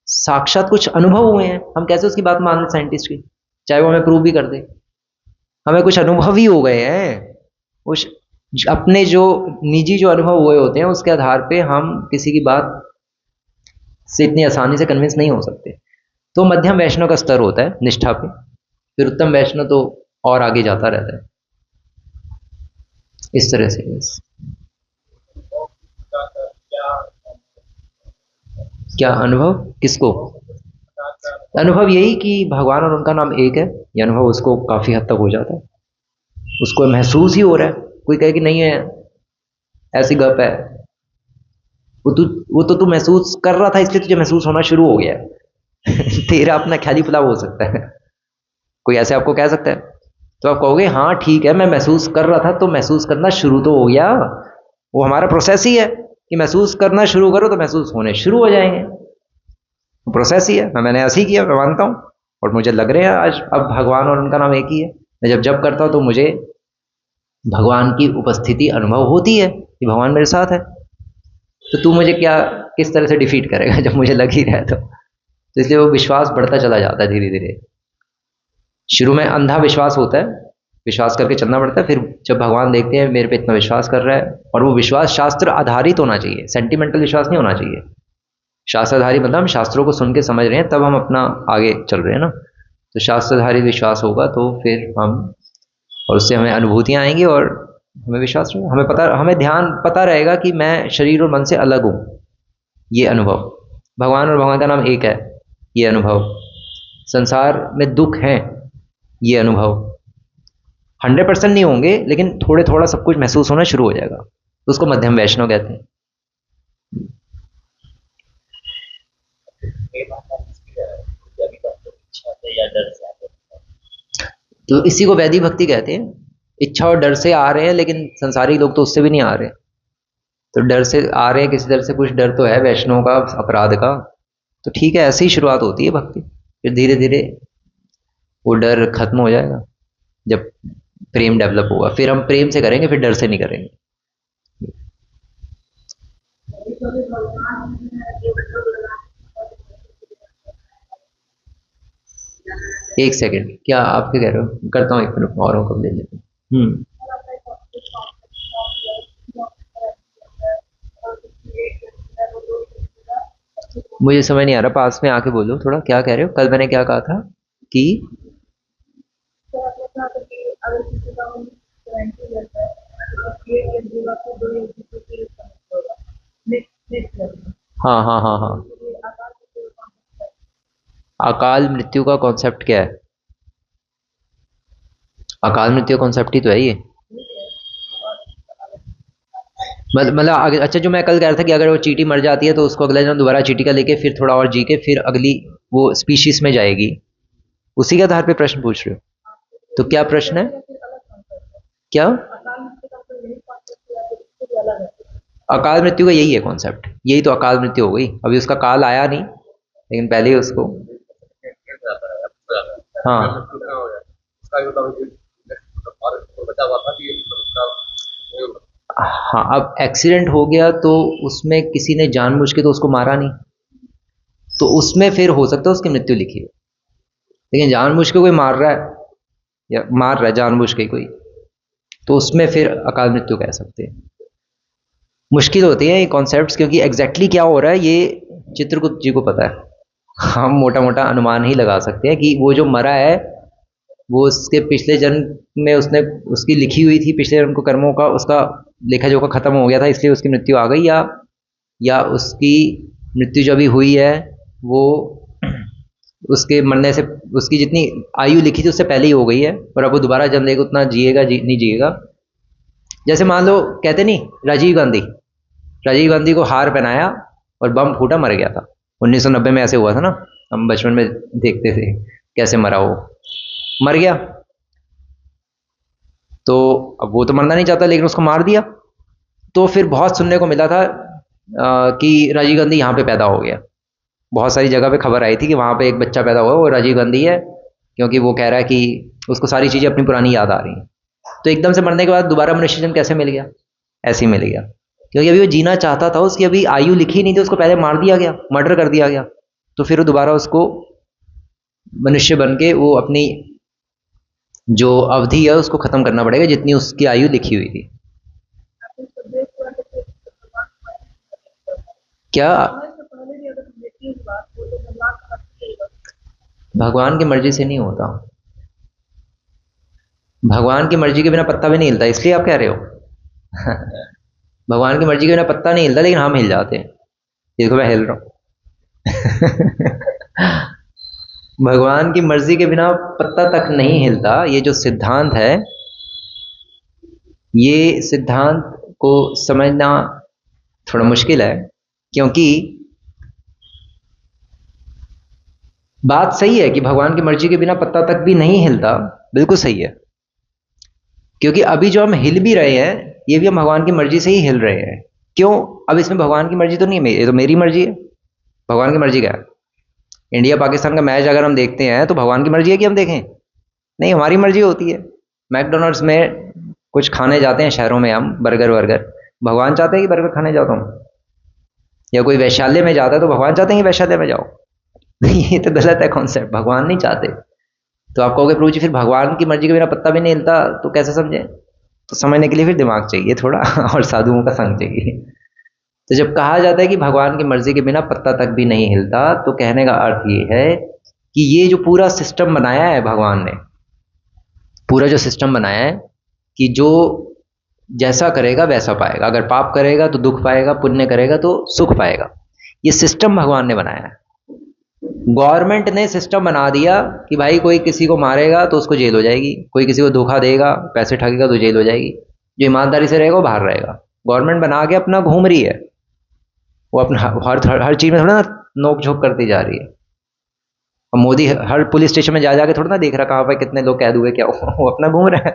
साक्षात कुछ अनुभव हुए हैं। हम कैसे उसकी बात मान लें साइंटिस्ट की, चाहे वो हमें प्रूव भी कर दे, हमें कुछ अनुभव ही हो गए हैं। उस अपने जो निजी जो अनुभव हुए होते हैं उसके आधार पे हम किसी की बात से इतनी आसानी से कन्विंस नहीं हो सकते। तो मध्यम वैष्णव का स्तर होता है निष्ठा पे, फिर उत्तम वैष्णव तो और आगे जाता रहता है, इस तरह से। क्या अनुभव किसको? अनुभव यही कि भगवान और उनका नाम एक है, ये अनुभव उसको काफी हद तक हो जाता है, उसको महसूस ही हो रहा है। कोई कहे कि नहीं है, ऐसी गप है, वो तो तू महसूस कर रहा था इसलिए तुझे महसूस होना शुरू हो गया तेरा अपना ख्याली पुलाव हो सकता है। कोई ऐसे आपको कह सकता है तो आप कहोगे हाँ ठीक है, मैं महसूस कर रहा था तो महसूस करना शुरू तो हो गया। वो हमारा प्रोसेस ही है कि महसूस करना शुरू करो तो महसूस होने शुरू हो जाएंगे, प्रोसेस ही है। मैंने ऐसे ही किया, मैं मानता हूँ, और मुझे लग रहे हैं आज अब भगवान और उनका नाम एक ही है। मैं जब जब करता हूँ तो मुझे भगवान की उपस्थिति अनुभव होती है कि भगवान मेरे साथ है। तो तू मुझे क्या किस तरह से डिफीट करेगा जब मुझे लग ही रहा है तो इसलिए वो विश्वास बढ़ता चला जाता है धीरे धीरे। शुरू में अंधा विश्वास होता है, विश्वास करके चलना पड़ता है, फिर जब भगवान देखते हैं मेरे पे इतना विश्वास कर रहा है, और वो विश्वास शास्त्र आधारित होना चाहिए, सेंटिमेंटल विश्वास नहीं होना चाहिए। शास्त्रधारी मतलब हम शास्त्रों को सुन के समझ रहे हैं तब हम अपना आगे चल रहे हैं ना। तो शास्त्रधारी विश्वास होगा तो फिर हम, और उससे हमें अनुभूतियाँ आएंगी और हमें विश्वास रहेगा, हमें ध्यान पता रहेगा कि मैं शरीर और मन से अलग हूँ, ये अनुभव। भगवान और भगवान का नाम एक है, ये अनुभव। संसार में दुख है, ये अनुभव। 100% नहीं होंगे लेकिन थोड़े थोड़ा सब कुछ महसूस होना शुरू हो जाएगा, तो उसको मध्यम वैष्णव कहते हैं। तो इसी को वैदिक भक्ति कहते हैं। इच्छा और डर से आ रहे हैं, लेकिन संसारी लोग तो उससे भी नहीं आ रहे। तो डर से आ रहे हैं, किसी तरह से कुछ डर तो है वैष्णव का अपराध का, तो ठीक है, ऐसे ही शुरुआत होती है भक्ति। फिर धीरे धीरे वो डर खत्म हो जाएगा जब प्रेम डेवलप होगा, फिर हम प्रेम से करेंगे, फिर डर से नहीं करेंगे। एक सेकंड, क्या आप क्या कह रहे हो? करता हूँ एक मिनट, औरों को ले लेते हैं। मुझे समझ नहीं आ रहा, पास में आके बोलो थोड़ा, क्या कह रहे हो? कल मैंने क्या कहा था कि हाँ हाँ हाँ हाँ, अकाल मृत्यु का कॉन्सेप्ट क्या है? अकाल मृत्यु का कॉन्सेप्ट ही तो है ये। मतलब अच्छा, जो मैं कल कह रहा था कि अगर वो चींटी मर जाती है तो उसको अगले जन्म दोबारा चींटी का लेके फिर थोड़ा और जी के फिर अगली वो स्पीशीज में जाएगी, उसी के आधार पे प्रश्न पूछ रहे हो? तो क्या प्रश्न है? क्या अकाल मृत्यु का यही है कॉन्सेप्ट, यही तो अकाल मृत्यु हो गई। अभी उसका काल आया नहीं, लेकिन पहले ही उसको, हाँ हाँ, अब एक्सीडेंट हो गया तो उसमें किसी ने जानबूझ के तो उसको मारा नहीं, तो उसमें फिर हो सकता है उसकी मृत्यु लिखी है। लेकिन जानबूझ के कोई मार रहा है या मार रहा है जानबूझ के कोई, तो उसमें फिर अकाल मृत्यु कह सकते हैं। मुश्किल होती है ये कॉन्सेप्ट्स, क्योंकि एग्जैक्टली क्या हो रहा है ये चित्रगुप्त जी को पता है। हम मोटा मोटा अनुमान ही लगा सकते हैं कि वो जो मरा है वो उसके पिछले जन्म में उसने उसकी लिखी हुई थी, पिछले जन्म को कर्मों का उसका लेखा जोखा खत्म हो गया था, इसलिए उसकी मृत्यु आ गई, या उसकी मृत्यु जो अभी हुई है वो उसके मरने से, उसकी जितनी आयु लिखी थी उससे पहले ही हो गई है, और अब वो दोबारा जन्म लेगा, उतना जिएगा नहीं जिएगा। जैसे मान लो कहते नहीं, राजीव गांधी को हार पहनाया और बम फूटा, मर गया था। 1990 में ऐसे हुआ था ना, हम बचपन में देखते थे कैसे मरा, वो मर गया। तो अब वो तो मरना नहीं चाहता, लेकिन उसको मार दिया। तो फिर बहुत सुनने को मिला था कि राजीव गांधी यहाँ पे पैदा हो गया। बहुत सारी जगह पे खबर आई थी कि वहाँ पे एक बच्चा पैदा हुआ, वो राजीव गांधी है, क्योंकि वो कह रहा है कि उसको सारी चीज़ें अपनी पुरानी याद आ रही हैं। तो एकदम से मरने के बाद दोबारा मनुष्य जन्म कैसे मिल गया? ऐसे ही मिल गया, क्योंकि अभी वो जीना चाहता था, उसकी अभी आयु लिखी नहीं थी, उसको पहले मार दिया गया, मर्डर कर दिया गया। तो फिर वो दोबारा उसको मनुष्य बन के वो अपनी जो अवधि है उसको खत्म करना पड़ेगा जितनी उसकी आयु लिखी हुई थी। क्या भगवान की मर्जी से नहीं होता। भगवान की मर्जी के बिना पत्ता भी नहीं हिलता, इसलिए आप कह रहे हो। भगवान की मर्जी के बिना पत्ता नहीं हिलता, लेकिन हम हिल जाते हैं। ये देखो मैं हिल रहा हूं। भगवान की मर्जी के बिना पत्ता तक नहीं हिलता। ये जो सिद्धांत है, ये सिद्धांत को समझना थोड़ा मुश्किल है, क्योंकि बात सही है कि भगवान की मर्जी के बिना पत्ता तक भी नहीं हिलता, बिल्कुल सही है। क्योंकि अभी जो हम हिल भी रहे हैं, ये भी हम भगवान की मर्जी से ही हिल रहे हैं। क्यों? अब इसमें भगवान की मर्जी तो नहीं है, ये तो मेरी मर्जी है। भगवान की मर्जी क्या है? इंडिया पाकिस्तान का मैच अगर हम देखते हैं तो भगवान की मर्जी है कि हम देखें? नहीं, हमारी मर्जी होती है। मैकडोनल्ड्स में कुछ खाने जाते हैं शहरों में हम, बर्गर वर्गर, भगवान चाहते हैं कि बर्गर खाने जाता हूँ? या कोई वैश्यालय में जाता है तो भगवान चाहते हैं कि वैश्यालय में जाओ? ये तो गलत है कॉन्सेप्ट, भगवान नहीं चाहते। तो आप कहोगे प्रभु जी फिर भगवान की मर्जी के बिना पत्ता भी नहीं हिलता, तो कैसे समझे? तो समझने के लिए फिर दिमाग चाहिए थोड़ा, और साधुओं का संग चाहिए। तो जब कहा जाता है कि भगवान की मर्जी के बिना पत्ता तक भी नहीं हिलता, तो कहने का अर्थ ये है कि ये जो पूरा सिस्टम बनाया है भगवान ने, पूरा जो सिस्टम बनाया है कि जो जैसा करेगा वैसा पाएगा, अगर पाप करेगा तो दुख पाएगा, पुण्य करेगा तो सुख पाएगा, ये सिस्टम भगवान ने बनाया है। गवर्नमेंट ने सिस्टम बना दिया कि भाई कोई किसी को मारेगा तो उसको जेल हो जाएगी, कोई किसी को धोखा देगा, पैसे ठगेगा तो जेल हो जाएगी, जो ईमानदारी से रहेगा वो बाहर रहेगा। गवर्नमेंट बना के अपना घूम रही है, वो अपना हर चीज में थोड़ा ना नोक झोंक करती जा रही है। और मोदी हर पुलिस स्टेशन में जा जाके थोड़ा ना देख रहा कहाँ पे कितने लोग कैद हुए क्या, वो अपना घूम रहा है।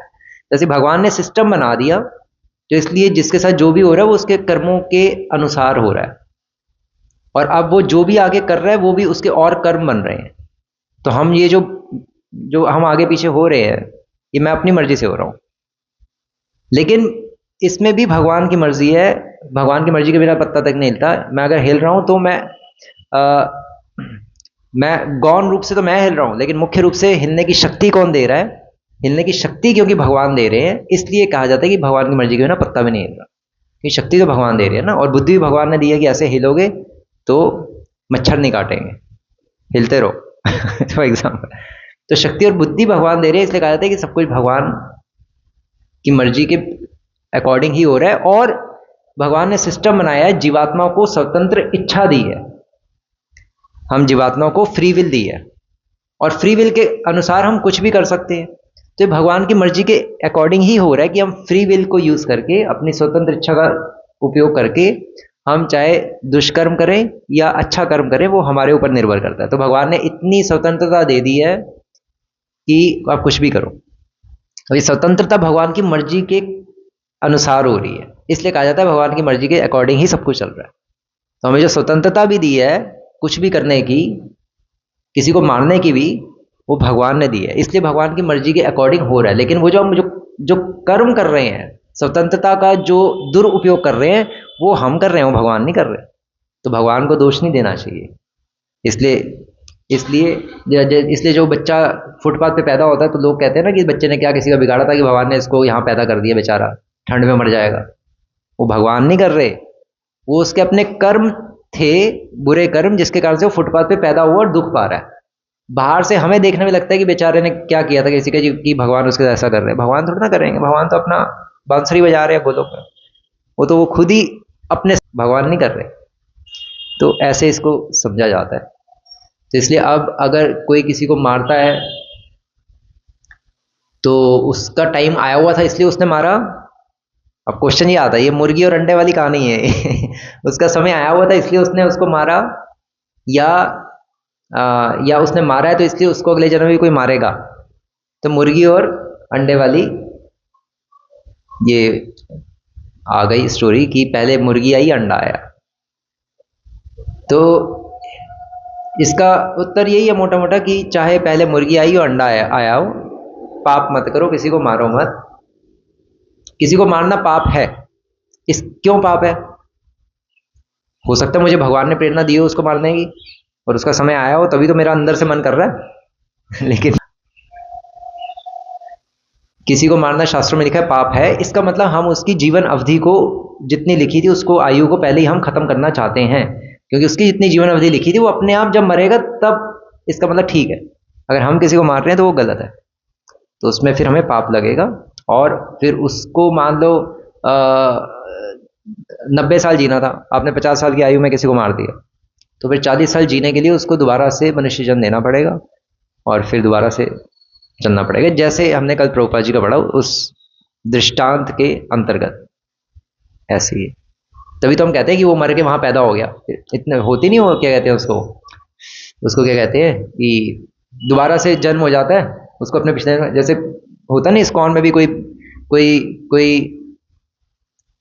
जैसे भगवान ने सिस्टम बना दिया, तो इसलिए जिसके साथ जो भी हो रहा है वो उसके कर्मों के अनुसार हो रहा है, और अब वो जो भी आगे कर रहा है वो भी उसके और कर्म बन रहे हैं। तो हम ये जो जो हम आगे पीछे हो रहे हैं, ये मैं अपनी मर्जी से हो रहा हूं, लेकिन इसमें भी भगवान की मर्जी है। भगवान की मर्जी के बिना पत्ता तक नहीं हिलता। मैं अगर हिल रहा हूं तो मैं गौण रूप से तो मैं हिल रहा हूं, लेकिन मुख्य रूप से हिलने की शक्ति कौन दे रहा है? हिलने की शक्ति क्योंकि भगवान दे रहे हैं, इसलिए कहा जाता है कि भगवान की मर्जी के बिना पत्ता भी नहीं हिल रहा। ये शक्ति तो भगवान दे रहे हैं ना, और बुद्धि भी भगवान ने दी है कि ऐसे हिलोगे तो मच्छर नहीं काटेंगे, हिलते रहो। तो एग्जाम्पल, तो शक्ति और बुद्धि भगवान दे रहे हैं, इसलिए कहा जाता है कि सब कुछ भगवान की मर्जी के अकॉर्डिंग ही हो रहा है। और भगवान ने सिस्टम बनाया है, जीवात्मा को स्वतंत्र इच्छा दी है, हम जीवात्मा को फ्री विल दी है, और फ्री विल के अनुसार हम कुछ भी कर सकते हैं। तो ये भगवान की मर्जी के अकॉर्डिंग ही हो रहा है कि हम फ्री विल को यूज करके, अपनी स्वतंत्र इच्छा का उपयोग करके, हम चाहे दुष्कर्म करें या अच्छा कर्म करें, वो हमारे ऊपर निर्भर करता है। तो भगवान ने इतनी स्वतंत्रता दे दी है कि आप कुछ भी करो। तो ये स्वतंत्रता भगवान की मर्जी के अनुसार हो रही है, इसलिए कहा जाता है भगवान की मर्जी के अकॉर्डिंग ही सब कुछ चल रहा है। तो हमें जो स्वतंत्रता भी दी है कुछ भी करने की, किसी को मारने की भी, वो भगवान ने दी है, इसलिए भगवान की मर्जी के अकॉर्डिंग हो रहा है। लेकिन वो जो हम जो कर्म कर रहे हैं, स्वतंत्रता का जो दुरुपयोग कर रहे हैं, वो हम कर रहे हैं, वो भगवान नहीं कर रहे। तो भगवान को दोष नहीं देना चाहिए। इसलिए इसलिए इसलिए जो बच्चा फुटपाथ पे पैदा होता है, तो लोग कहते हैं ना कि बच्चे ने क्या किसी का बिगाड़ा था कि भगवान ने इसको यहाँ पैदा कर दिया, बेचारा ठंड में मर जाएगा। वो भगवान नहीं कर रहे, वो उसके अपने कर्म थे, बुरे कर्म, जिसके कारण से वो फुटपाथ पे पैदा हुआ और दुख पा रहा है। बाहर से हमें देखने में लगता है कि बेचारे ने क्या किया था किसी का, कि भगवान उसके ऐसा कर रहे हैं। भगवान थोड़ा ना करेंगे, भगवान तो अपना बांसुरी बजा रहे हैं गोलोक में, वो खुद ही अपने, भगवान नहीं कर रहे। तो ऐसे इसको समझा जाता है। तो इसलिए अब अगर कोई किसी को मारता है तो उसका टाइम आया हुआ था इसलिए उसने मारा। अब क्वेश्चन ये आता है, ये मुर्गी और अंडे वाली कहानी है। उसका समय आया हुआ था इसलिए उसने उसको मारा, या उसने मारा है तो इसलिए उसको अगले जन्म में भी कोई मारेगा। तो मुर्गी और अंडे वाली ये आ गई स्टोरी कि पहले मुर्गी आई अंडा आया। तो इसका उत्तर यही है मोटा मोटा कि चाहे पहले मुर्गी आई और अंडा आया हो, पाप मत करो, किसी को मारो मत। किसी को मारना पाप है। इस क्यों पाप है? हो सकता है मुझे भगवान ने प्रेरणा दी हो उसको मारने की, और उसका समय आया हो, तभी तो मेरा अंदर से मन कर रहा है। लेकिन किसी को मारना शास्त्रों में लिखा है पाप है, इसका मतलब हम उसकी जीवन अवधि को, जितनी लिखी थी उसको, आयु को पहले ही हम खत्म करना चाहते हैं, क्योंकि उसकी जितनी जीवन अवधि लिखी थी वो अपने आप जब मरेगा तब, इसका मतलब ठीक है। अगर हम किसी को मार रहे हैं तो वो गलत है, तो उसमें फिर हमें पाप लगेगा। और फिर उसको मान लो 90 साल जीना था, आपने 50 साल की आयु में किसी को मार दिया, तो फिर 40 साल जीने के लिए उसको दोबारा से मनुष्य जन्म देना पड़ेगा और फिर दोबारा से चलना पड़ेगा। जैसे हमने कल प्रभुपाद जी का पढ़ा उस दृष्टांत के अंतर्गत ऐसे ही। तभी तो हम कहते हैं कि वो मर के वहां पैदा हो गया, इतने होती नहीं, हो क्या कहते हैं उसको, उसको क्या कहते हैं कि दोबारा से जन्म हो जाता है उसको अपने पिछले, जैसे होता नहीं इस्कॉन में भी कोई कोई कोई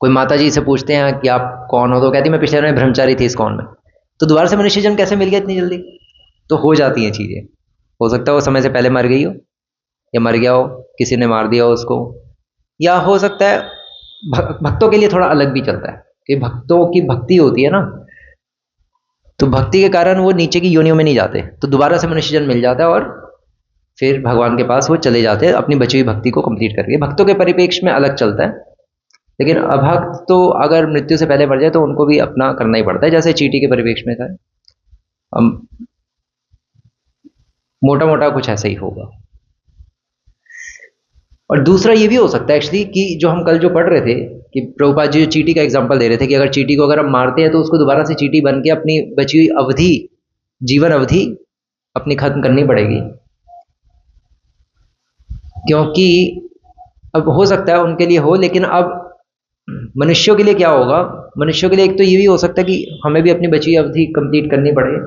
कोई माता जी से पूछते हैं कि आप कौन हो, तो कहती मैं पिछले में ब्रह्मचारी थी इस्कॉन में, तो दोबारा से मनुष्य जन्म कैसे मिल गया इतनी जल्दी। तो हो जाती हैं चीजें, हो सकता है वो समय से पहले मर गई हो या मर गया हो, किसी ने मार दिया हो उसको, या हो सकता है भक्तों के लिए थोड़ा अलग भी चलता है कि भक्तों की भक्ति होती है ना, तो भक्ति के कारण वो नीचे की योनियों में नहीं जाते, तो दोबारा से मनुष्य जन्म मिल जाता है और फिर भगवान के पास वो चले जाते हैं अपनी बची हुई भक्ति को कंप्लीट करके। भक्तों के परिप्रेक्ष्य में अलग चलता है, लेकिन अभक्त तो अगर मृत्यु से पहले मर जाए तो उनको भी अपना करना ही पड़ता है, जैसे चींटी के परिप्रेक्ष्य में था। मोटा मोटा कुछ ऐसा ही होगा। और दूसरा ये भी हो सकता है एक्चुअली कि जो हम कल जो पढ़ रहे थे कि प्रभुपाद जी चींटी का एग्जांपल दे रहे थे कि अगर चींटी को अगर हम मारते हैं तो उसको दोबारा से चींटी बन के अपनी बची हुई अवधि, जीवन अवधि अपनी खत्म करनी पड़ेगी, क्योंकि अब हो सकता है उनके लिए हो, लेकिन अब मनुष्यों के लिए क्या होगा, मनुष्यों के लिए एक तो ये भी हो सकता है कि हमें भी अपनी बची हुई अवधि कंप्लीट करनी पड़े,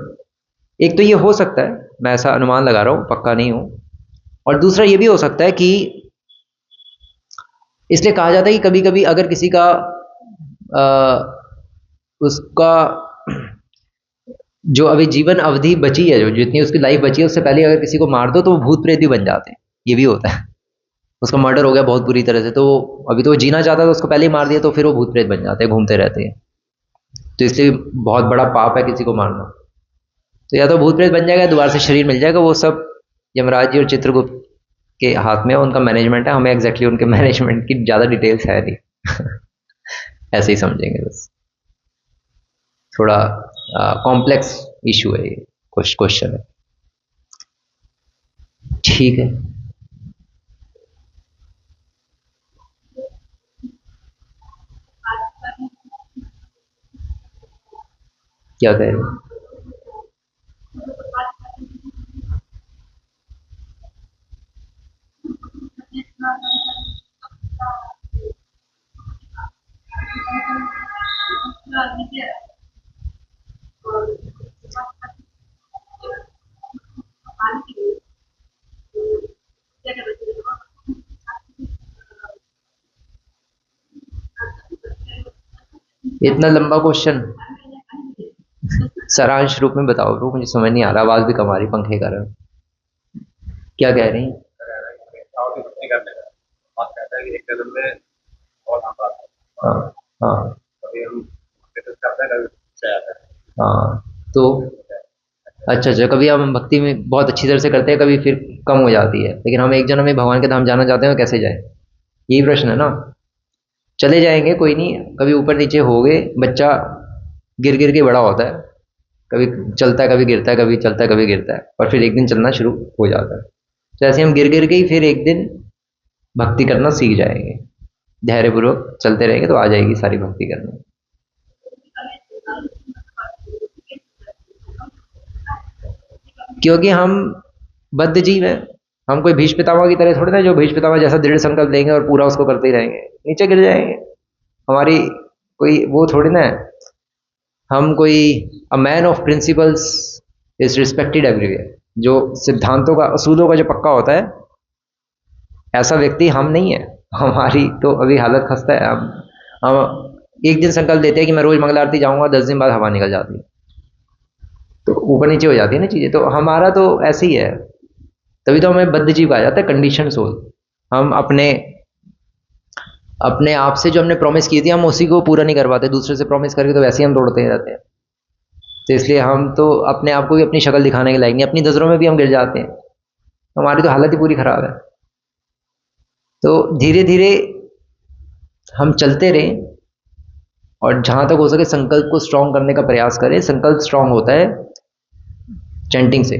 एक तो ये हो सकता है, मैं ऐसा अनुमान लगा रहा हूँ, पक्का नहीं हूँ। और दूसरा ये भी हो सकता है कि इसलिए कहा जाता है कि कभी कभी अगर किसी का उसका जो अभी जीवन अवधि बची है, जो जितनी उसकी लाइफ बची है, उससे पहले अगर किसी को मार दो तो वो भूत प्रेत भी बन जाते हैं, ये भी होता है। उसका मर्डर हो गया बहुत बुरी तरह से, तो अभी तो वो जीना चाहता था, उसको पहले ही मार दिया, तो फिर वो भूत प्रेत बन जाते हैं, घूमते रहते हैं। तो इसलिए बहुत बड़ा पाप है किसी को मारना। तो या तो भूत प्रेत बन जाएगा, दोबारा से शरीर मिल जाएगा, वो सब यमराज जी और चित्रगुप्त के हाथ में, उनका मैनेजमेंट है, हमें एग्जैक्टली उनके मैनेजमेंट की ज़्यादा डिटेल्स है नहीं। ऐसे ही समझेंगे बस, थोड़ा कॉम्प्लेक्स इशू है ये, कुछ क्वेश्चन है। ठीक है, क्या कह रहे हैं? इतना लंबा क्वेश्चन सारांश रूप में बताओ ब्रो, मुझे समझ नहीं आ रहा, आवाज भी कम आ रही पंखे के कारण। क्या कह रही हैं? भाव की भक्ति करने का बात कहता है कि एक कदम में और हम बात हाँ हाँ कभी हम करते हैं, कभी से आता है। हाँ, तो अच्छा अच्छा, कभी हम भक्ति में बहुत अच्छी तरह से करते हैं, कभी फिर कम हो जाती है, लेकिन हम एक जन्म में भगवान के धाम जाना चाहते हैं, कैसे जाए, यही प्रश्न है ना। चले जाएंगे, कोई नहीं, कभी ऊपर नीचे हो गए, बच्चा गिर गिर के बड़ा होता है, कभी चलता है कभी गिरता है, कभी चलता है कभी गिरता है, और फिर एक दिन चलना शुरू हो जाता है। तो ऐसे हम गिर गिर के ही फिर एक दिन भक्ति करना सीख जाएंगे, धैर्यपूर्वक चलते रहेंगे तो आ जाएगी सारी भक्ति करने। क्योंकि हम बद्ध जीव हैं, हम कोई भीष्म पितामह की तरह थोड़े ना जो भीष्म पितामह जैसा दृढ़ संकल्प लेंगे और पूरा उसको करते ही रहेंगे, नीचे गिर जाएंगे। हमारी कोई वो थोड़ी ना है, हम कोई a man of principles is respected everywhere, जो सिद्धांतों का असूलों का जो पक्का होता है, ऐसा व्यक्ति हम नहीं है। हमारी तो अभी हालत खस्ता है। हम एक दिन संकल्प लेते हैं कि मैं रोज मंगल आरती जाऊंगा, 10 दिन बाद हवा निकल जाती है, तो ऊपर नीचे हो जाती है ना चीजें। तो हमारा तो ऐसे ही है, तभी तो हमें बद्ध जीव कहा जाता है, कंडीशन सोल। हम अपने अपने आप से जो हमने प्रॉमिस की थी, हम उसी को पूरा नहीं कर पाते, दूसरे से प्रॉमिस करके तो वैसे ही हम तोड़ते ही रहते हैं। तो इसलिए हम तो अपने आप को भी अपनी शक्ल दिखाने के लायक नहीं, अपनी नजरों में भी हम गिर जाते हैं, हमारी तो हालत ही पूरी खराब है। तो धीरे धीरे हम चलते रहें और जहां तक हो सके संकल्प को स्ट्रांग करने का प्रयास करें। संकल्प स्ट्रांग होता है चैंटिंग से,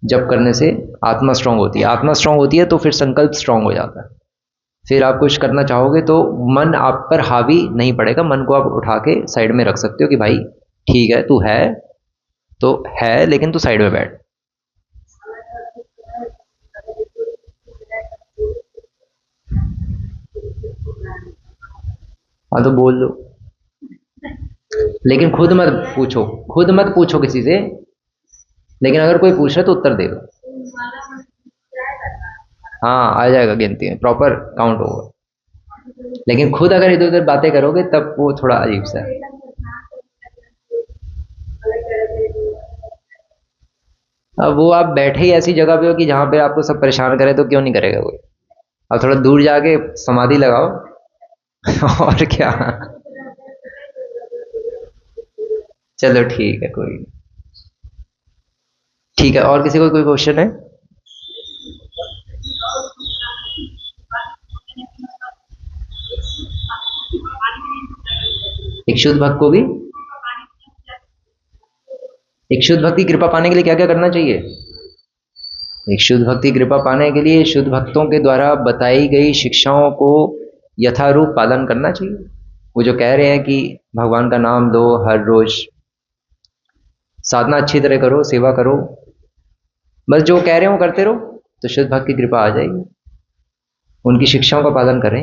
जप करने से आत्मा स्ट्रांग होती है, आत्मा स्ट्रांग होती है तो फिर संकल्प स्ट्रांग हो जाता है। फिर आप कुछ करना चाहोगे तो मन आप पर हावी नहीं पड़ेगा, मन को आप उठा के साइड में रख सकते हो कि भाई ठीक है तू है तो है, लेकिन तू साइड में बैठ। हाँ तो बोल दो, लेकिन खुद मत पूछो, खुद मत पूछो किसी से, लेकिन अगर कोई पूछ रहा है तो उत्तर दे दो। हाँ आ जाएगा गिनती में, प्रॉपर काउंट होगा। लेकिन खुद अगर इधर उधर बातें करोगे तब वो थोड़ा अजीब सा है। अब वो आप बैठे ही ऐसी जगह पे हो कि जहाँ पे आपको सब परेशान करे तो क्यों नहीं करेगा कोई। अब थोड़ा दूर जाके समाधि लगाओ और क्या। चलो ठीक है, कोई नहीं। ठीक है, और किसी को कोई क्वेश्चन है? एक शुद्ध भक्त को भी, एक शुद्ध भक्त की कृपा पाने के लिए क्या क्या करना चाहिए? एक शुद्ध भक्ति कृपा पाने के लिए शुद्ध भक्तों के द्वारा बताई गई शिक्षाओं को यथारूप पालन करना चाहिए। वो जो कह रहे हैं कि भगवान का नाम लो हर रोज, साधना अच्छी तरह करो, सेवा करो, बस जो कह रहे हो वो करते रहो, तो शुद्ध भक्त की कृपा आ जाएगी। उनकी शिक्षाओं का पालन करें।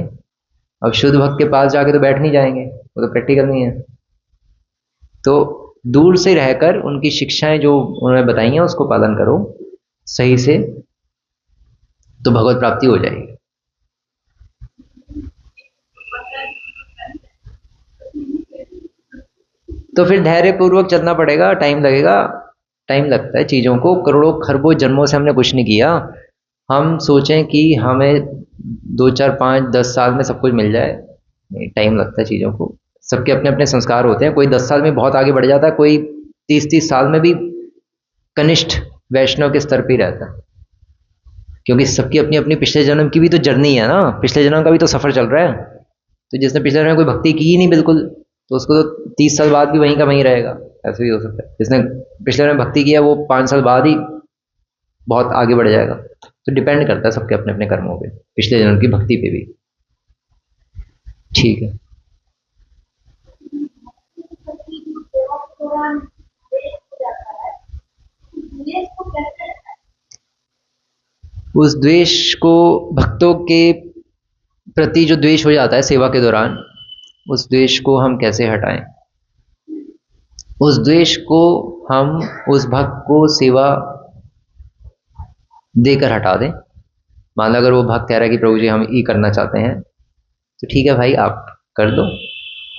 अब शुद्ध भक्त के पास जाके तो बैठ नहीं जाएंगे, वो तो प्रैक्टिकल नहीं है। तो दूर से रहकर उनकी शिक्षाएं जो उन्होंने बताई हैं उसको पालन करो सही से, तो भगवत प्राप्ति हो जाएगी। तो फिर धैर्य पूर्वक चलना पड़ेगा, टाइम लगेगा। टाइम लगता है चीज़ों को, करोड़ों खरबों जन्मों से हमने कुछ नहीं किया। हम सोचें कि हमें 2 4 5 10 साल में सब कुछ मिल जाए, नहीं, टाइम लगता है चीज़ों को। सबके अपने अपने संस्कार होते हैं, कोई 10 साल में बहुत आगे बढ़ जाता है, कोई 30 30 साल में भी कनिष्ठ वैष्णव के स्तर पर ही रहता है। क्योंकि सबकी अपनी अपनी पिछले जन्म की भी तो जर्नी है ना, पिछले जन्म का भी तो सफर चल रहा है। तो जिसने पिछले जन्म में कोई भक्ति की ही नहीं बिल्कुल, तो उसको तो 30 साल बाद भी वहीं का वहीं रहेगा। ऐसे भी हो सकता है जिसने पिछले जन्म में भक्ति किया वो 5 साल बाद ही बहुत आगे बढ़ जाएगा। तो डिपेंड करता है सबके अपने अपने कर्मों पे, पिछले जन्म की भक्ति पे भी। ठीक है। उस द्वेष को, भक्तों के प्रति जो द्वेष हो जाता है सेवा के दौरान, उस द्वेष को हम कैसे हटाएं? उस द्वेष को हम उस भक्त को सेवा देकर हटा दें। मान लो अगर वो भक्त कह रहा है कि प्रभु जी हम ये करना चाहते हैं, तो ठीक है भाई आप कर दो,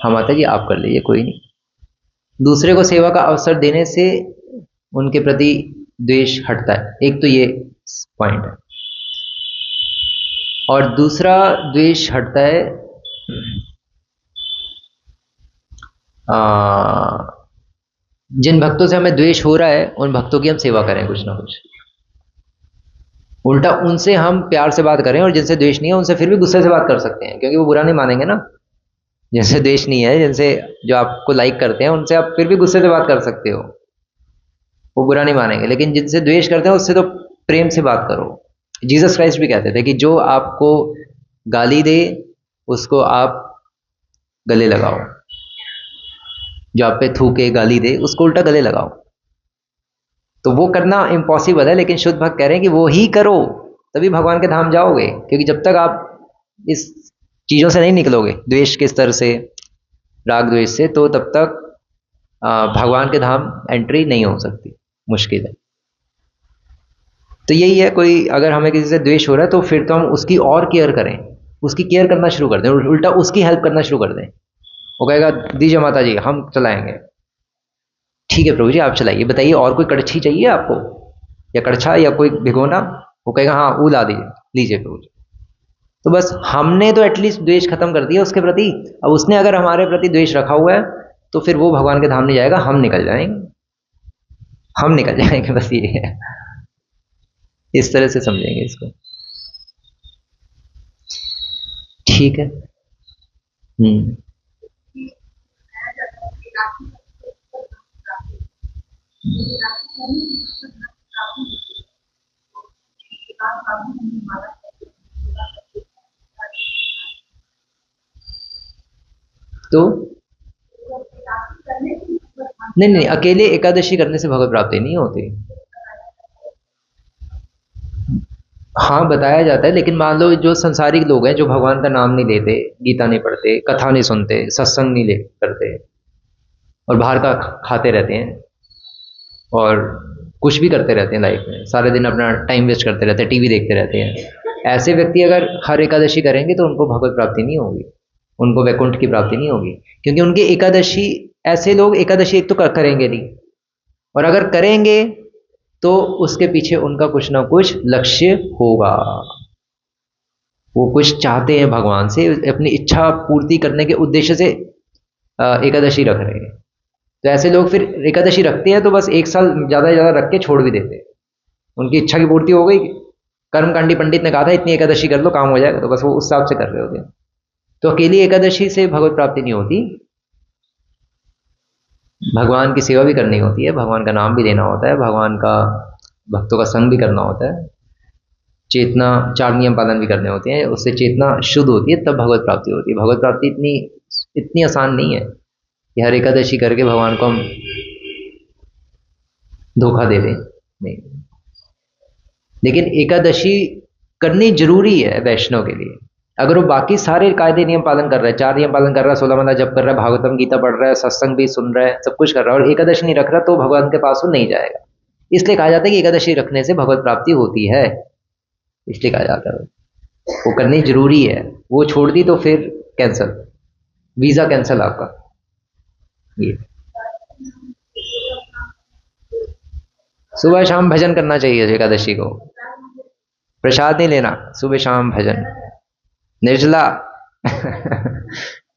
हम माता जी आप कर लीजिए, कोई नहीं। दूसरे को सेवा का अवसर देने से उनके प्रति द्वेष हटता है, एक तो ये पॉइंट है। और दूसरा द्वेष हटता है जिन भक्तों से हमें द्वेष हो रहा है उन भक्तों की हम सेवा करें कुछ ना कुछ, उल्टा उनसे हम प्यार से बात करें। और जिनसे द्वेष नहीं है उनसे फिर भी गुस्से से बात कर सकते हैं, क्योंकि वो बुरा नहीं मानेंगे ना। जिनसे द्वेष नहीं है, जिनसे जो आपको लाइक करते हैं, उनसे आप फिर भी गुस्से से बात कर सकते हो, वो बुरा नहीं मानेंगे। लेकिन जिनसे द्वेष करते हैं उससे तो प्रेम से बात करो। जीसस क्राइस्ट भी कहते थे कि जो आपको गाली दे उसको आप गले लगाओ, जो आप पे थूके गाली दे उसको उल्टा गले लगाओ। तो वो करना इम्पॉसिबल है, लेकिन शुद्ध भक्त कह रहे हैं कि वो ही करो, तभी भगवान के धाम जाओगे। क्योंकि जब तक आप इस चीज़ों से नहीं निकलोगे, द्वेष के स्तर से, राग द्वेष से, तो तब तक भगवान के धाम एंट्री नहीं हो सकती, मुश्किल है। तो यही है, कोई अगर हमें किसी से द्वेष हो रहा है तो फिर तो हम उसकी और केयर करें, उसकी केयर करना शुरू कर दें, उल्टा उसकी हेल्प करना शुरू कर दें। वो कहेगा दीजिए माता जी हम चलाएंगे, ठीक है प्रभु जी आप चलाइए, बताइए और कोई कड़छी चाहिए आपको, या कड़छा या कोई भिगोना? वो कहेगा हाँ वो ला दीजिए, लीजिए प्रभु जी। तो बस हमने तो एटलीस्ट द्वेष खत्म कर दिया उसके प्रति। अब उसने अगर हमारे प्रति द्वेष रखा हुआ है तो फिर वो भगवान के धाम नहीं जाएगा, हम निकल जाएंगे, हम निकल जाएंगे, बस ये है। इस तरह से समझेंगे इसको। ठीक है। तो नहीं नहीं, अकेले एकादशी करने से भगवत प्राप्ति नहीं होती। हाँ बताया जाता है, लेकिन मान लो जो संसारिक लोग हैं, जो भगवान का नाम नहीं लेते, गीता नहीं पढ़ते, कथा नहीं सुनते, सत्संग नहीं ले करते, और बाहर का खाते रहते हैं और कुछ भी करते रहते हैं लाइफ में, सारे दिन अपना टाइम वेस्ट करते रहते हैं, टीवी देखते रहते हैं, ऐसे व्यक्ति अगर हर एकादशी करेंगे तो उनको भगवत प्राप्ति नहीं होगी, उनको वैकुंठ की प्राप्ति नहीं होगी। क्योंकि उनकी एकादशी, ऐसे लोग एकादशी एक तो करेंगे नहीं, और अगर करेंगे तो उसके पीछे उनका कुछ ना कुछ लक्ष्य होगा, वो कुछ चाहते हैं भगवान से, अपनी इच्छा पूर्ति करने के उद्देश्य से एकादशी रख रहे हैं। तो ऐसे लोग फिर एकादशी रखते हैं तो बस एक साल ज़्यादा से ज़्यादा रख के छोड़ भी देते हैं, उनकी इच्छा की पूर्ति हो गई, कर्मकांडी पंडित ने कहा था इतनी एकादशी कर लो काम हो जाएगा, तो बस वो उस हिसाब से कर रहे होते हैं। तो अकेली एकादशी से भगवत प्राप्ति नहीं होती, भगवान की सेवा भी करनी होती है, भगवान का नाम भी लेना होता है, भगवान का भक्तों का संग भी करना होता है, चेतना, 4 नियम पालन भी करने होते हैं, उससे चेतना शुद्ध होती है, तब भगवत प्राप्ति होती है। भगवत प्राप्ति इतनी इतनी आसान नहीं है कि हर एकादशी करके भगवान को हम धोखा दे दें, नहीं। लेकिन एकादशी करनी जरूरी है वैष्णव के लिए। अगर वो बाकी सारे कायदे नियम पालन कर रहा है, 4 नियम पालन कर रहा है, 16 माला जप कर रहा है, भागवतम गीता पढ़ रहा है, सत्संग भी सुन रहा है, सब कुछ कर रहा है, और एकादशी नहीं रख रहा, तो भगवान के पास वो नहीं जाएगा। इसलिए कहा जाता है कि एकादशी रखने से भगवत प्राप्ति होती है, इसलिए कहा जाता है वो करनी जरूरी है। वो छोड़ दी तो फिर कैंसल, वीजा कैंसल आपका। ये सुबह शाम भजन करना चाहिए एकादशी को, प्रसाद नहीं लेना, सुबह शाम भजन निर्जला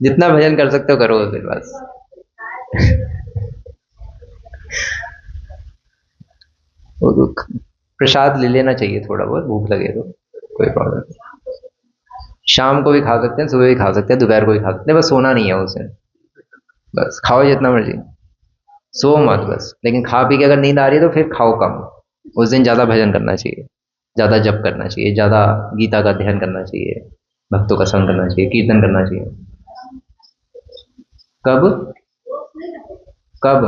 जितना भजन कर सकते हो करो फिर बस। और प्रसाद ले लेना चाहिए थोड़ा बहुत, भूख लगे तो कोई प्रॉब्लम नहीं। शाम को भी खा सकते हैं, सुबह भी खा सकते हैं, दोपहर को भी खा सकते हैं, बस सोना नहीं है उसे, बस खाओ जितना मर्जी, सो मत बस। लेकिन खा पी के अगर नींद आ रही है तो फिर खाओ कम। उस दिन ज़्यादा भजन करना चाहिए, ज़्यादा जप करना चाहिए, ज़्यादा गीता का अध्ययन करना चाहिए, भक्तों का संग करना चाहिए, कीर्तन करना चाहिए। कब कब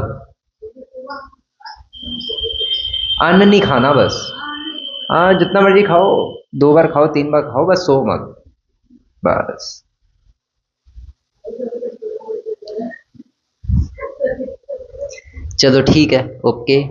अन्न नहीं खाना बस, हाँ जितना मर्जी खाओ, 2 बार खाओ, 3 बार खाओ, बस सो मत बस। चलो ठीक है, ओके।